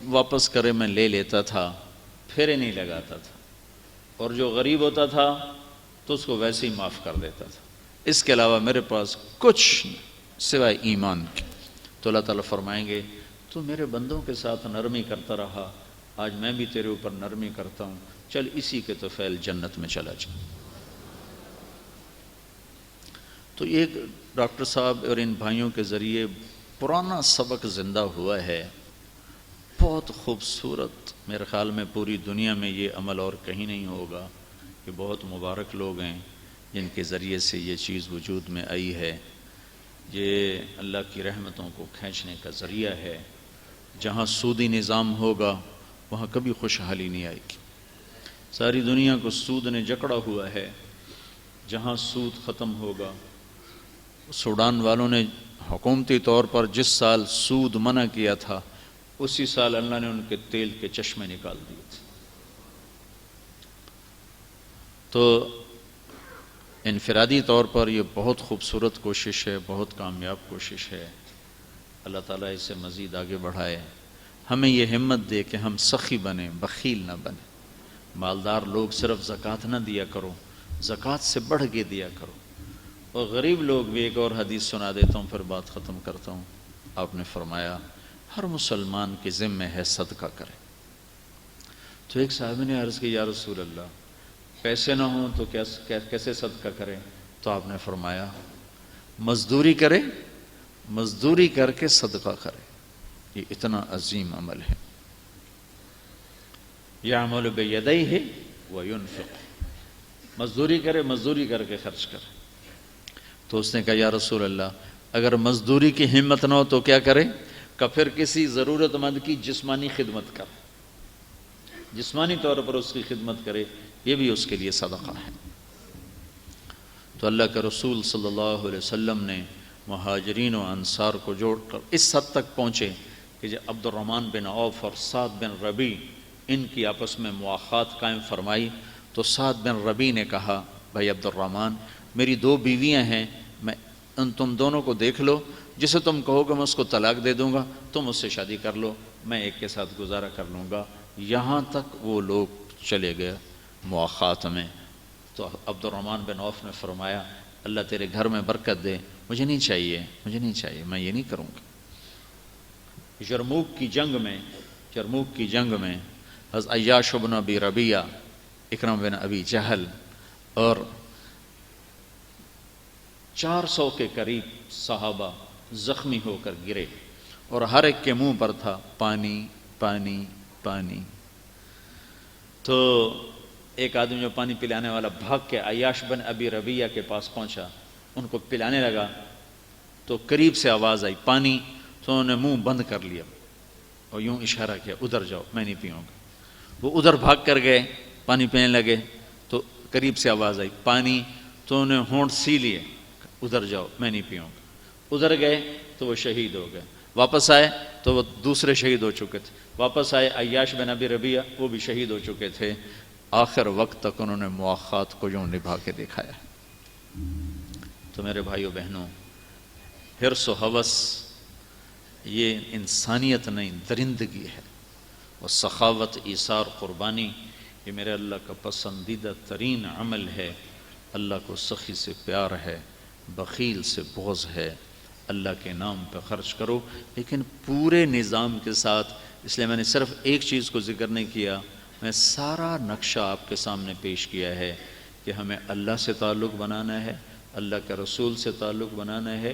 واپس کرے میں لے لیتا تھا، پھیرے نہیں لگاتا تھا، اور جو غریب ہوتا تھا تو اس کو ویسے ہی معاف کر دیتا تھا، اس کے علاوہ میرے پاس کچھ سوائے ایمان کے۔ تو اللہ تعالیٰ فرمائیں گے تو میرے بندوں کے ساتھ نرمی کرتا رہا، آج میں بھی تیرے اوپر نرمی کرتا ہوں، چل اسی کے طفیل جنت میں چلا جا۔ تو ایک ڈاکٹر صاحب اور ان بھائیوں کے ذریعے پرانا سبق زندہ ہوا ہے، بہت خوبصورت۔ میرے خیال میں پوری دنیا میں یہ عمل اور کہیں نہیں ہوگا، کہ بہت مبارک لوگ ہیں جن کے ذریعے سے یہ چیز وجود میں آئی ہے۔ یہ اللہ کی رحمتوں کو کھینچنے کا ذریعہ ہے۔ جہاں سودی نظام ہوگا وہاں کبھی خوشحالی نہیں آئے گی۔ ساری دنیا کو سود نے جکڑا ہوا ہے، جہاں سود ختم ہوگا۔ سوڈان والوں نے حکومتی طور پر جس سال سود منع کیا تھا اسی سال اللہ نے ان کے تیل کے چشمے نکال دیے تھے۔ تو انفرادی طور پر یہ بہت خوبصورت کوشش ہے، بہت کامیاب کوشش ہے۔ اللہ تعالیٰ اسے مزید آگے بڑھائے، ہمیں یہ ہمت دے کہ ہم سخی بنیں، بخیل نہ بنیں۔ مالدار لوگ صرف زکوٰۃ نہ دیا کرو، زکوٰۃ سے بڑھ کے دیا کرو۔ اور غریب لوگ بھی، ایک اور حدیث سنا دیتا ہوں پھر بات ختم کرتا ہوں۔ آپ نے فرمایا ہر مسلمان کے ذمہ ہے صدقہ کرے۔ تو ایک صاحب نے عرض کی یا رسول اللہ پیسے نہ ہوں تو کیسے صدقہ کریں؟ تو آپ نے فرمایا مزدوری کرے، مزدوری کر کے صدقہ کرے۔ یہ اتنا عظیم عمل ہے۔ یعمل بیدیہ وینفق، مزدوری کرے، مزدوری کر کے خرچ کرے۔ تو اس نے کہا یا رسول اللہ اگر مزدوری کی ہمت نہ ہو تو کیا کرے؟ کہ پھر کسی ضرورت مند کی جسمانی خدمت کر، جسمانی طور پر اس کی خدمت کرے، یہ بھی اس کے لیے صدقہ ہے۔ تو اللہ کے رسول صلی اللہ علیہ وسلم نے مہاجرین و انصار کو جوڑ کر اس حد تک پہنچے کہ جب عبد الرحمن بن عوف اور سعد بن ربیع ان کی آپس میں مواخات قائم فرمائی، تو سعد بن ربیع نے کہا بھائی عبد الرحمن میری 2 بیویاں ہیں، تم دونوں کو دیکھ لو، جسے تم کہو گے میں اس کو طلاق دے دوں گا، تم اس سے شادی کر لو، میں ایک کے ساتھ گزارا کر لوں گا۔ یہاں تک وہ لوگ چلے گئے مواخات میں۔ تو عبد الرحمن بن عوف نے فرمایا اللہ تیرے گھر میں برکت دے، مجھے نہیں چاہیے، مجھے نہیں چاہیے، میں یہ نہیں کروں گا۔ یرموک کی جنگ میں حضرت عیاش بن ابی ربیعہ، اکرم بن ابی جہل اور 400 کے قریب صحابہ زخمی ہو کر گرے، اور ہر ایک کے منہ پر تھا پانی پانی پانی۔ تو ایک آدمی جو پانی پلانے والا بھاگ کے عیاش بن ابی ربیعہ کے پاس پہنچا، ان کو پلانے لگا، تو قریب سے آواز آئی پانی، تو انہوں نے منہ بند کر لیا اور یوں اشارہ کیا ادھر جاؤ میں نہیں پیوں گا۔ وہ ادھر بھاگ کر گئے، پانی پینے لگے، تو قریب سے آواز آئی پانی، تو انہیں ہونٹ سی لیے ادھر جاؤ میں نہیں پیوں گا۔ ادھر گئے تو وہ شہید ہو گئے، واپس آئے تو وہ دوسرے شہید ہو چکے تھے، واپس آئے عیاش بن ابی ربیعہ وہ بھی شہید ہو چکے تھے۔ آخر وقت تک انہوں نے مواخات کو یوں نبھا کے دکھایا۔ تو میرے بھائیو بہنوں، حرص و ہوس یہ انسانیت نہیں درندگی ہے، اور سخاوت، ایثار، قربانی یہ میرے اللہ کا پسندیدہ ترین عمل ہے۔ اللہ کو سخی سے پیار ہے، بخیل سے بغض ہے، اللہ کے نام پہ خرچ کرو، لیکن پورے نظام کے ساتھ۔ اس لیے میں نے صرف ایک چیز کو ذکر نہیں کیا، میں سارا نقشہ آپ کے سامنے پیش کیا ہے کہ ہمیں اللہ سے تعلق بنانا ہے، اللہ کے رسول سے تعلق بنانا ہے،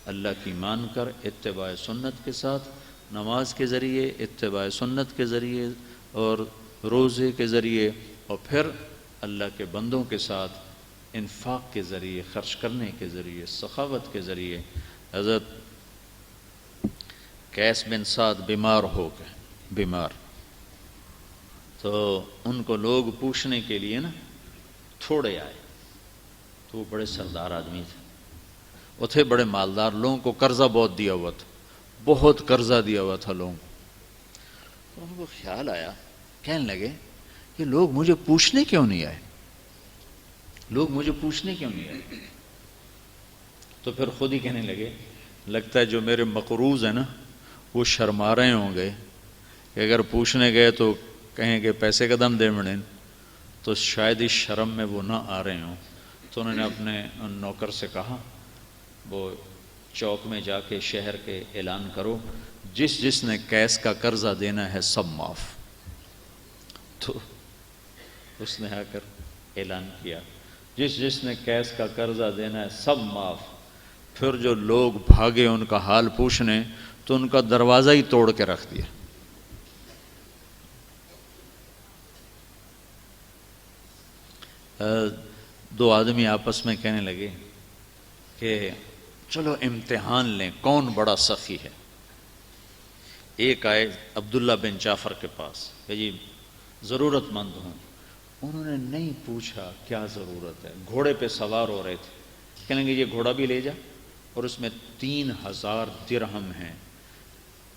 اللہ کی مان کر اتباع سنت کے ساتھ، نماز کے ذریعے، اتباع سنت کے ذریعے اور روزے کے ذریعے، اور پھر اللہ کے بندوں کے ساتھ انفاق کے ذریعے، خرچ کرنے کے ذریعے، سخاوت کے ذریعے۔ حضرت قیس بن سعد بیمار ہو گئے، بیمار، تو ان کو لوگ پوچھنے کے لیے نا تھوڑے آئے، تو وہ بڑے سردار آدمی تھے، وہ تھے بڑے مالدار، لوگوں کو قرضہ بہت دیا ہوا تھا، بہت قرضہ دیا ہوا تھا لوگوں کو۔ تو ان کو خیال آیا، کہنے لگے کہ لوگ مجھے پوچھنے کیوں نہیں آئے، لوگ مجھے پوچھنے کیوں نہیں آئے؟ تو پھر خود ہی کہنے لگے لگتا ہے جو میرے مقروض ہیں نا وہ شرما رہے ہوں گے کہ اگر پوچھنے گئے تو کہیں کہ پیسے قدم دے مڑیں، تو شاید اس شرم میں وہ نہ آ رہے ہوں۔ تو انہوں نے اپنے نوکر سے کہا وہ چوک میں جا کے شہر کے اعلان کرو جس جس نے قیس کا قرضہ دینا ہے سب معاف۔ تو اس نے آ کر اعلان کیا جس جس نے قیس کا قرضہ دینا ہے سب معاف۔ پھر جو لوگ بھاگے ان کا حال پوچھنے تو ان کا دروازہ ہی توڑ کے رکھ دیا۔ دو آدمی آپس میں کہنے لگے کہ چلو امتحان لیں کون بڑا سخی ہے۔ ایک آئے عبداللہ بن جعفر کے پاس کہ جی ضرورت مند ہوں۔ انہوں نے نہیں پوچھا کیا ضرورت ہے، گھوڑے پہ سوار ہو رہے تھے، کہنے لگے یہ گھوڑا بھی لے جا، اور اس میں 3000 درہم ہیں۔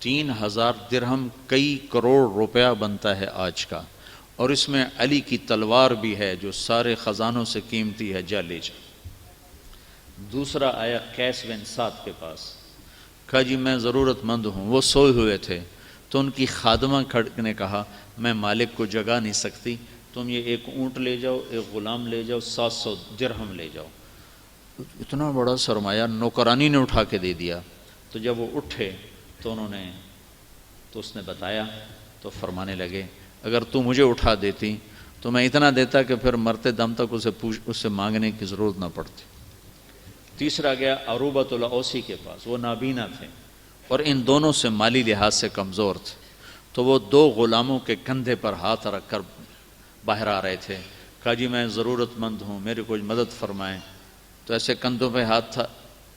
3000 درہم کئی کروڑ روپیہ بنتا ہے آج کا، اور اس میں علی کی تلوار بھی ہے جو سارے خزانوں سے قیمتی ہے، جا لے جا۔ دوسرا آیا قیس بن سعد کے پاس، کہا جی میں ضرورت مند ہوں، وہ سوئے ہوئے تھے، تو ان کی خادمہ کھڑ نے کہا میں مالک کو جگا نہیں سکتی، تم یہ ایک اونٹ لے جاؤ، ایک غلام لے جاؤ، 700 درہم لے جاؤ۔ اتنا بڑا سرمایہ نوکرانی نے اٹھا کے دے دیا۔ تو جب وہ اٹھے تو اس نے بتایا، تو فرمانے لگے اگر تو مجھے اٹھا دیتی تو میں اتنا دیتا کہ پھر مرتے دم تک اس سے مانگنے کی ضرورت نہ پڑتی۔ تیسرا گیا عروبۃ الاوسی کے پاس، وہ نابینا تھے اور ان دونوں سے مالی لحاظ سے کمزور تھے، تو وہ 2 غلاموں کے کندھے پر ہاتھ رکھ کر باہر آ رہے تھے۔ کہا جی میں ضرورت مند ہوں، میری کوئی مدد فرمائیں۔ تو ایسے کندھوں پہ ہاتھ تھا،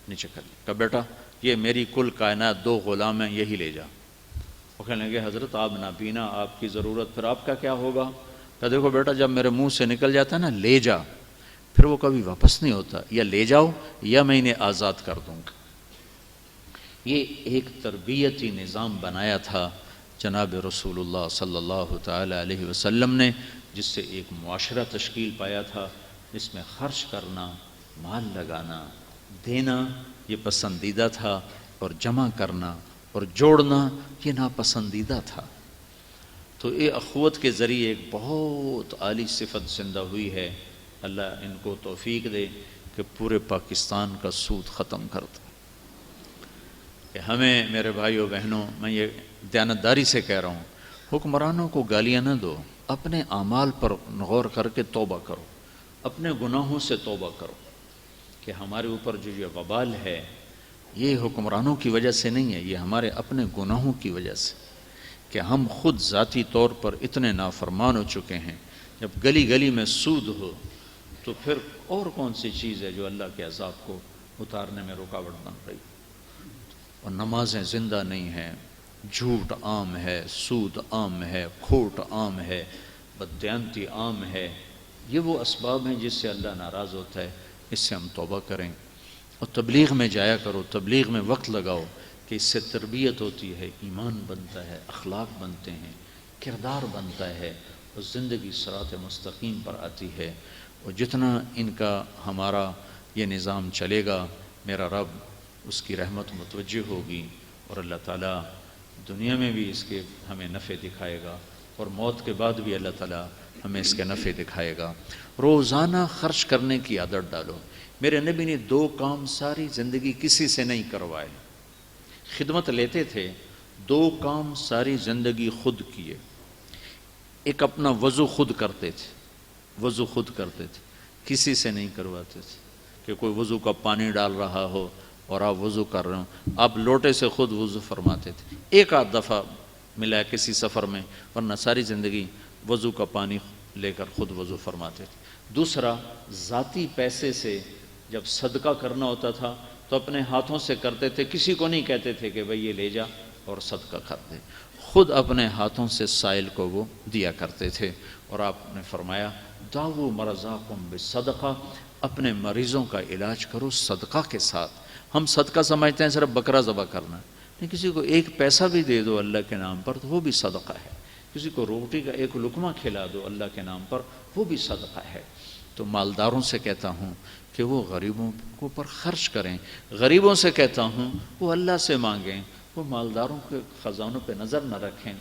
نیچے کر لیا، کہا بیٹا یہ میری کل کائنات 2 غلام ہیں، یہی لے جا۔ وہ کہنے لگے حضرت آپ نابینا، آپ کی ضرورت، پھر آپ کا کیا ہوگا؟ کہا دیکھو بیٹا جب میرے منہ سے نکل جاتا ہے نا لے جا، پھر وہ کبھی واپس نہیں ہوتا، یا لے جاؤ یا میں انہیں آزاد کر دوں گا۔ یہ ایک تربیتی نظام بنایا تھا جناب رسول اللہ صلی اللہ تعالی علیہ وسلم نے، جس سے ایک معاشرہ تشکیل پایا تھا، جس میں خرچ کرنا، مال لگانا، دینا یہ پسندیدہ تھا، اور جمع کرنا اور جوڑنا یہ ناپسندیدہ تھا۔ تو یہ اخوت کے ذریعے ایک بہت عالی صفت زندہ ہوئی ہے۔ اللہ ان کو توفیق دے کہ پورے پاکستان کا سود ختم کر دے۔ کہ ہمیں میرے بھائیوں بہنوں، میں یہ دیانتداری سے کہہ رہا ہوں، حکمرانوں کو گالیاں نہ دو، اپنے اعمال پر غور کر کے توبہ کرو، اپنے گناہوں سے توبہ کرو کہ ہمارے اوپر جو یہ وبال ہے یہ حکمرانوں کی وجہ سے نہیں ہے، یہ ہمارے اپنے گناہوں کی وجہ سے، کہ ہم خود ذاتی طور پر اتنے نافرمان ہو چکے ہیں۔ جب گلی گلی میں سود ہو تو پھر اور کون سی چیز ہے جو اللہ کے عذاب کو اتارنے میں رکاوٹ بن رہی؟ اور نمازیں زندہ نہیں ہیں، جھوٹ عام ہے، سود عام ہے، کھوٹ عام ہے، بددیانتی عام ہے۔ یہ وہ اسباب ہیں جس سے اللہ ناراض ہوتا ہے، اس سے ہم توبہ کریں۔ اور تبلیغ میں جایا کرو، تبلیغ میں وقت لگاؤ، کہ اس سے تربیت ہوتی ہے، ایمان بنتا ہے، اخلاق بنتے ہیں، کردار بنتا ہے، اور زندگی صراط مستقیم پر آتی ہے۔ اور جتنا ان کا ہمارا یہ نظام چلے گا، میرا رب اس کی رحمت متوجہ ہوگی، اور اللہ تعالیٰ دنیا میں بھی اس کے ہمیں نفع دکھائے گا، اور موت کے بعد بھی اللہ تعالیٰ ہمیں اس کے نفع دکھائے گا۔ روزانہ خرچ کرنے کی عادت ڈالو۔ میرے نبی نے 2 کام ساری زندگی کسی سے نہیں کروائے، خدمت لیتے تھے، 2 کام ساری زندگی خود کیے۔ ایک اپنا وضو خود کرتے تھے، وضو خود کرتے تھے، کسی سے نہیں کرواتے تھے کہ کوئی وضو کا پانی ڈال رہا ہو اور آپ وضو کر رہے ہوں، آپ لوٹے سے خود وضو فرماتے تھے۔ ایک آدھ دفعہ ملا ہے کسی سفر میں، ورنہ ساری زندگی وضو کا پانی لے کر خود وضو فرماتے تھے۔ دوسرا، ذاتی پیسے سے جب صدقہ کرنا ہوتا تھا تو اپنے ہاتھوں سے کرتے تھے، کسی کو نہیں کہتے تھے کہ بھئی یہ لے جا اور صدقہ کر دے، خود اپنے ہاتھوں سے سائل کو وہ دیا کرتے تھے۔ اور آپ نے فرمایا داؤ مرضاکم بالصدقہ، اپنے مریضوں کا علاج کرو صدقہ کے ساتھ۔ ہم صدقہ سمجھتے ہیں صرف بکرا ذبح کرنا، نہیں، کسی کو 1 پیسہ بھی دے دو اللہ کے نام پر تو وہ بھی صدقہ ہے، کسی کو روٹی کا 1 لقمہ کھلا دو اللہ کے نام پر وہ بھی صدقہ ہے۔ تو مالداروں سے کہتا ہوں کہ وہ غریبوں کو پر خرچ کریں، غریبوں سے کہتا ہوں وہ اللہ سے مانگیں، وہ مالداروں کے خزانوں پہ نظر نہ رکھیں۔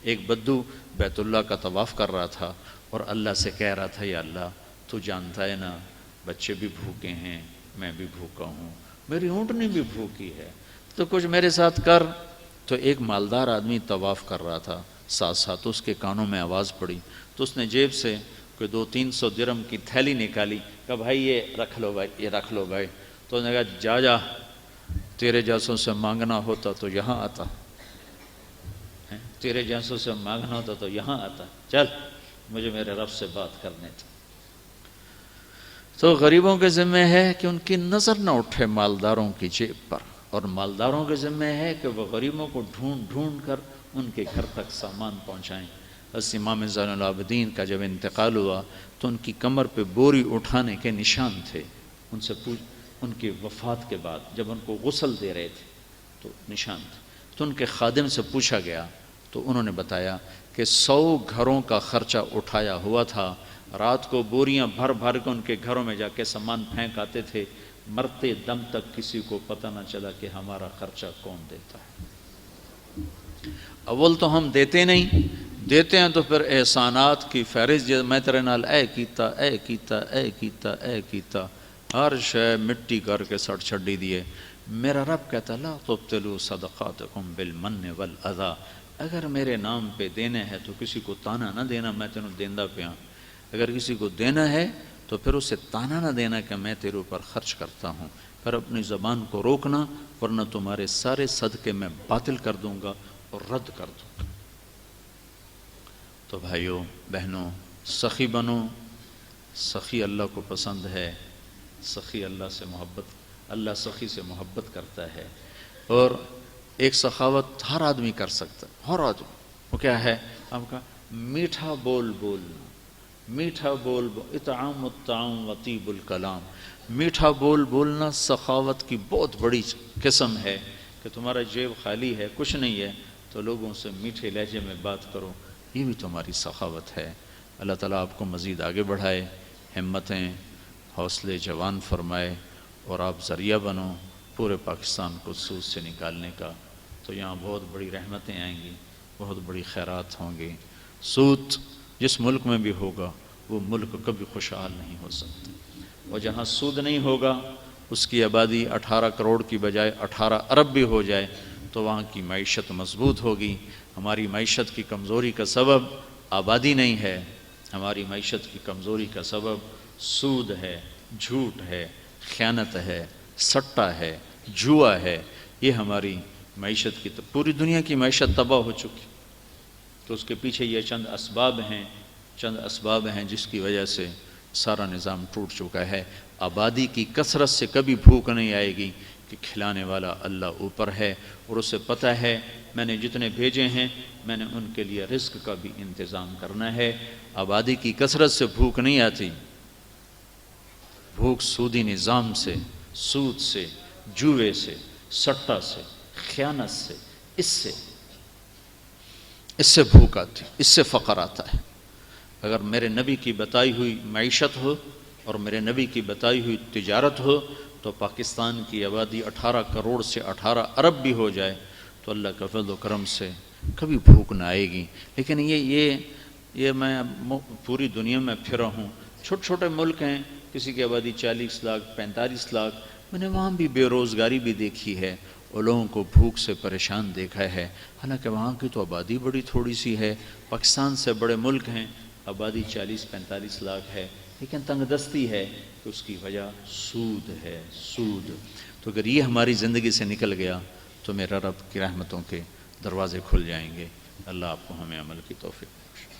ایک بدو بیت اللہ کا طواف کر رہا تھا اور اللہ سے کہہ رہا تھا یا اللہ تو جانتا ہے نا بچے بھی بھوکے ہیں، میں بھی بھوکا ہوں، میری اونٹنی بھی بھوکی ہے، تو کچھ میرے ساتھ کر۔ تو ایک مالدار آدمی طواف کر رہا تھا ساتھ ساتھ، اس کے کانوں میں آواز پڑی تو اس نے جیب سے کوئی 200-300 درہم کی تھیلی نکالی، کہا بھائی یہ رکھ لو بھائی، یہ رکھ لو بھائی۔ تو اس نے کہا جا تیرے جیسوں سے مانگنا ہوتا تو یہاں آتا، تیرے جیسوں سے مانگنا ہوتا تو یہاں آتا، چل مجھے میرے رب سے بات کرنے تھے۔ تو غریبوں کے ذمہ ہے کہ ان کی نظر نہ اٹھے مالداروں کی جیب پر، اور مالداروں کے ذمہ ہے کہ وہ غریبوں کو ڈھونڈ ڈھونڈ کر ان کے گھر تک سامان پہنچائیں۔ حضرت امام زین العابدین کا جب انتقال ہوا تو ان کی کمر پہ بوری اٹھانے کے نشان تھے، ان سے ان کی وفات کے بعد جب ان کو غسل دے رہے تھے تو نشان تھے۔ تو ان کے خادم سے پوچھا گیا تو انہوں نے بتایا کہ 100 گھروں کا خرچہ اٹھایا ہوا تھا، رات کو بوریاں بھر بھر کے ان کے گھروں میں جا کے سامان پھینک آتے تھے، مرتے دم تک کسی کو پتہ نہ چلا کہ ہمارا خرچہ کون دیتا ہے۔ اول تو ہم دیتے نہیں، دیتے ہیں تو پھر احسانات کی فہرست، میں تیرے نال اے کیتا اے کیتا اے کیتا اے کیتا، ہر شے مٹی کر کے سڑ چھڈی دیے۔ میرا رب کہتا لا تبطلوا صدقاتکم بالمن والاذی، اگر میرے نام پہ دینے ہے تو کسی کو تانا نہ دینا میں تینوں دیندا پیاں، اگر کسی کو دینا ہے تو پھر اسے تانا نہ دینا کہ میں تیرے اوپر خرچ کرتا ہوں، پھر اپنی زبان کو روکنا ورنہ تمہارے سارے صدقے میں باطل کر دوں گا اور رد کر دوں گا۔ تو بھائیوں بہنوں، سخی بنو، سخی اللہ کو پسند ہے، سخی اللہ سے محبت، اللہ سخی سے محبت کرتا ہے۔ اور ایک سخاوت ہر آدمی کر سکتا ہے، ہر آدمی، وہ کیا ہے آپ کا میٹھا بول بولنا، میٹھا بول اطعام الطعام و طیب الکلام، میٹھا بول بولنا سخاوت کی بہت بڑی قسم ہے کہ تمہارا جیب خالی ہے، کچھ نہیں ہے تو لوگوں سے میٹھے لہجے میں بات کرو، یہ بھی تمہاری سخاوت ہے۔ اللہ تعالیٰ آپ کو مزید آگے بڑھائے، ہمتیں حوصلے جوان فرمائے اور آپ ذریعہ بنو پورے پاکستان کو سود سے نکالنے کا، تو یہاں بہت بڑی رحمتیں آئیں گی، بہت بڑی خیرات ہوں گی۔ سود جس ملک میں بھی ہوگا وہ ملک کبھی خوشحال نہیں ہو سکتا، اور جہاں سود نہیں ہوگا اس کی آبادی 18 کروڑ کی بجائے 18 ارب بھی ہو جائے تو وہاں کی معیشت مضبوط ہوگی۔ ہماری معیشت کی کمزوری کا سبب آبادی نہیں ہے، ہماری معیشت کی کمزوری کا سبب سود ہے، جھوٹ ہے، خیانت ہے، سٹہ ہے، جوا ہے، یہ ہماری معیشت کی پوری دنیا کی معیشت تباہ ہو چکی، تو اس کے پیچھے یہ چند اسباب ہیں جس کی وجہ سے سارا نظام ٹوٹ چکا ہے۔ آبادی کی کثرت سے کبھی بھوک نہیں آئے گی کہ کھلانے والا اللہ اوپر ہے، اور اسے پتہ ہے میں نے جتنے بھیجے ہیں میں نے ان کے لیے رزق کا بھی انتظام کرنا ہے۔ آبادی کی کثرت سے بھوک نہیں آتی، بھوک سودی نظام سے، سود سے، جوے سے، سٹہ سے، خیانت سے، اس سے بھوک آتی، اس سے فقر آتا ہے۔ اگر میرے نبی کی بتائی ہوئی معیشت ہو اور میرے نبی کی بتائی ہوئی تجارت ہو تو پاکستان کی آبادی 18 کروڑ سے 18 ارب بھی ہو جائے تو اللہ کا فضل و کرم سے کبھی بھوک نہ آئے گی۔ لیکن یہ یہ میں پوری دنیا میں پھرا ہوں، چھوٹے چھوٹے ملک ہیں، کسی کی آبادی 40 لاکھ 45 لاکھ، میں نے وہاں بھی بے روزگاری بھی دیکھی ہے اور لوگوں کو بھوک سے پریشان دیکھا ہے، حالانکہ وہاں کی تو آبادی بڑی تھوڑی سی ہے، پاکستان سے بڑے ملک ہیں، آبادی 40-45 لاکھ ہے، لیکن تنگ دستی ہے کہ اس کی وجہ سود ہے، سود۔ تو اگر یہ ہماری زندگی سے نکل گیا تو میرا رب کی رحمتوں کے دروازے کھل جائیں گے۔ اللہ آپ کو ہمیں عمل کی توفیق بخشے۔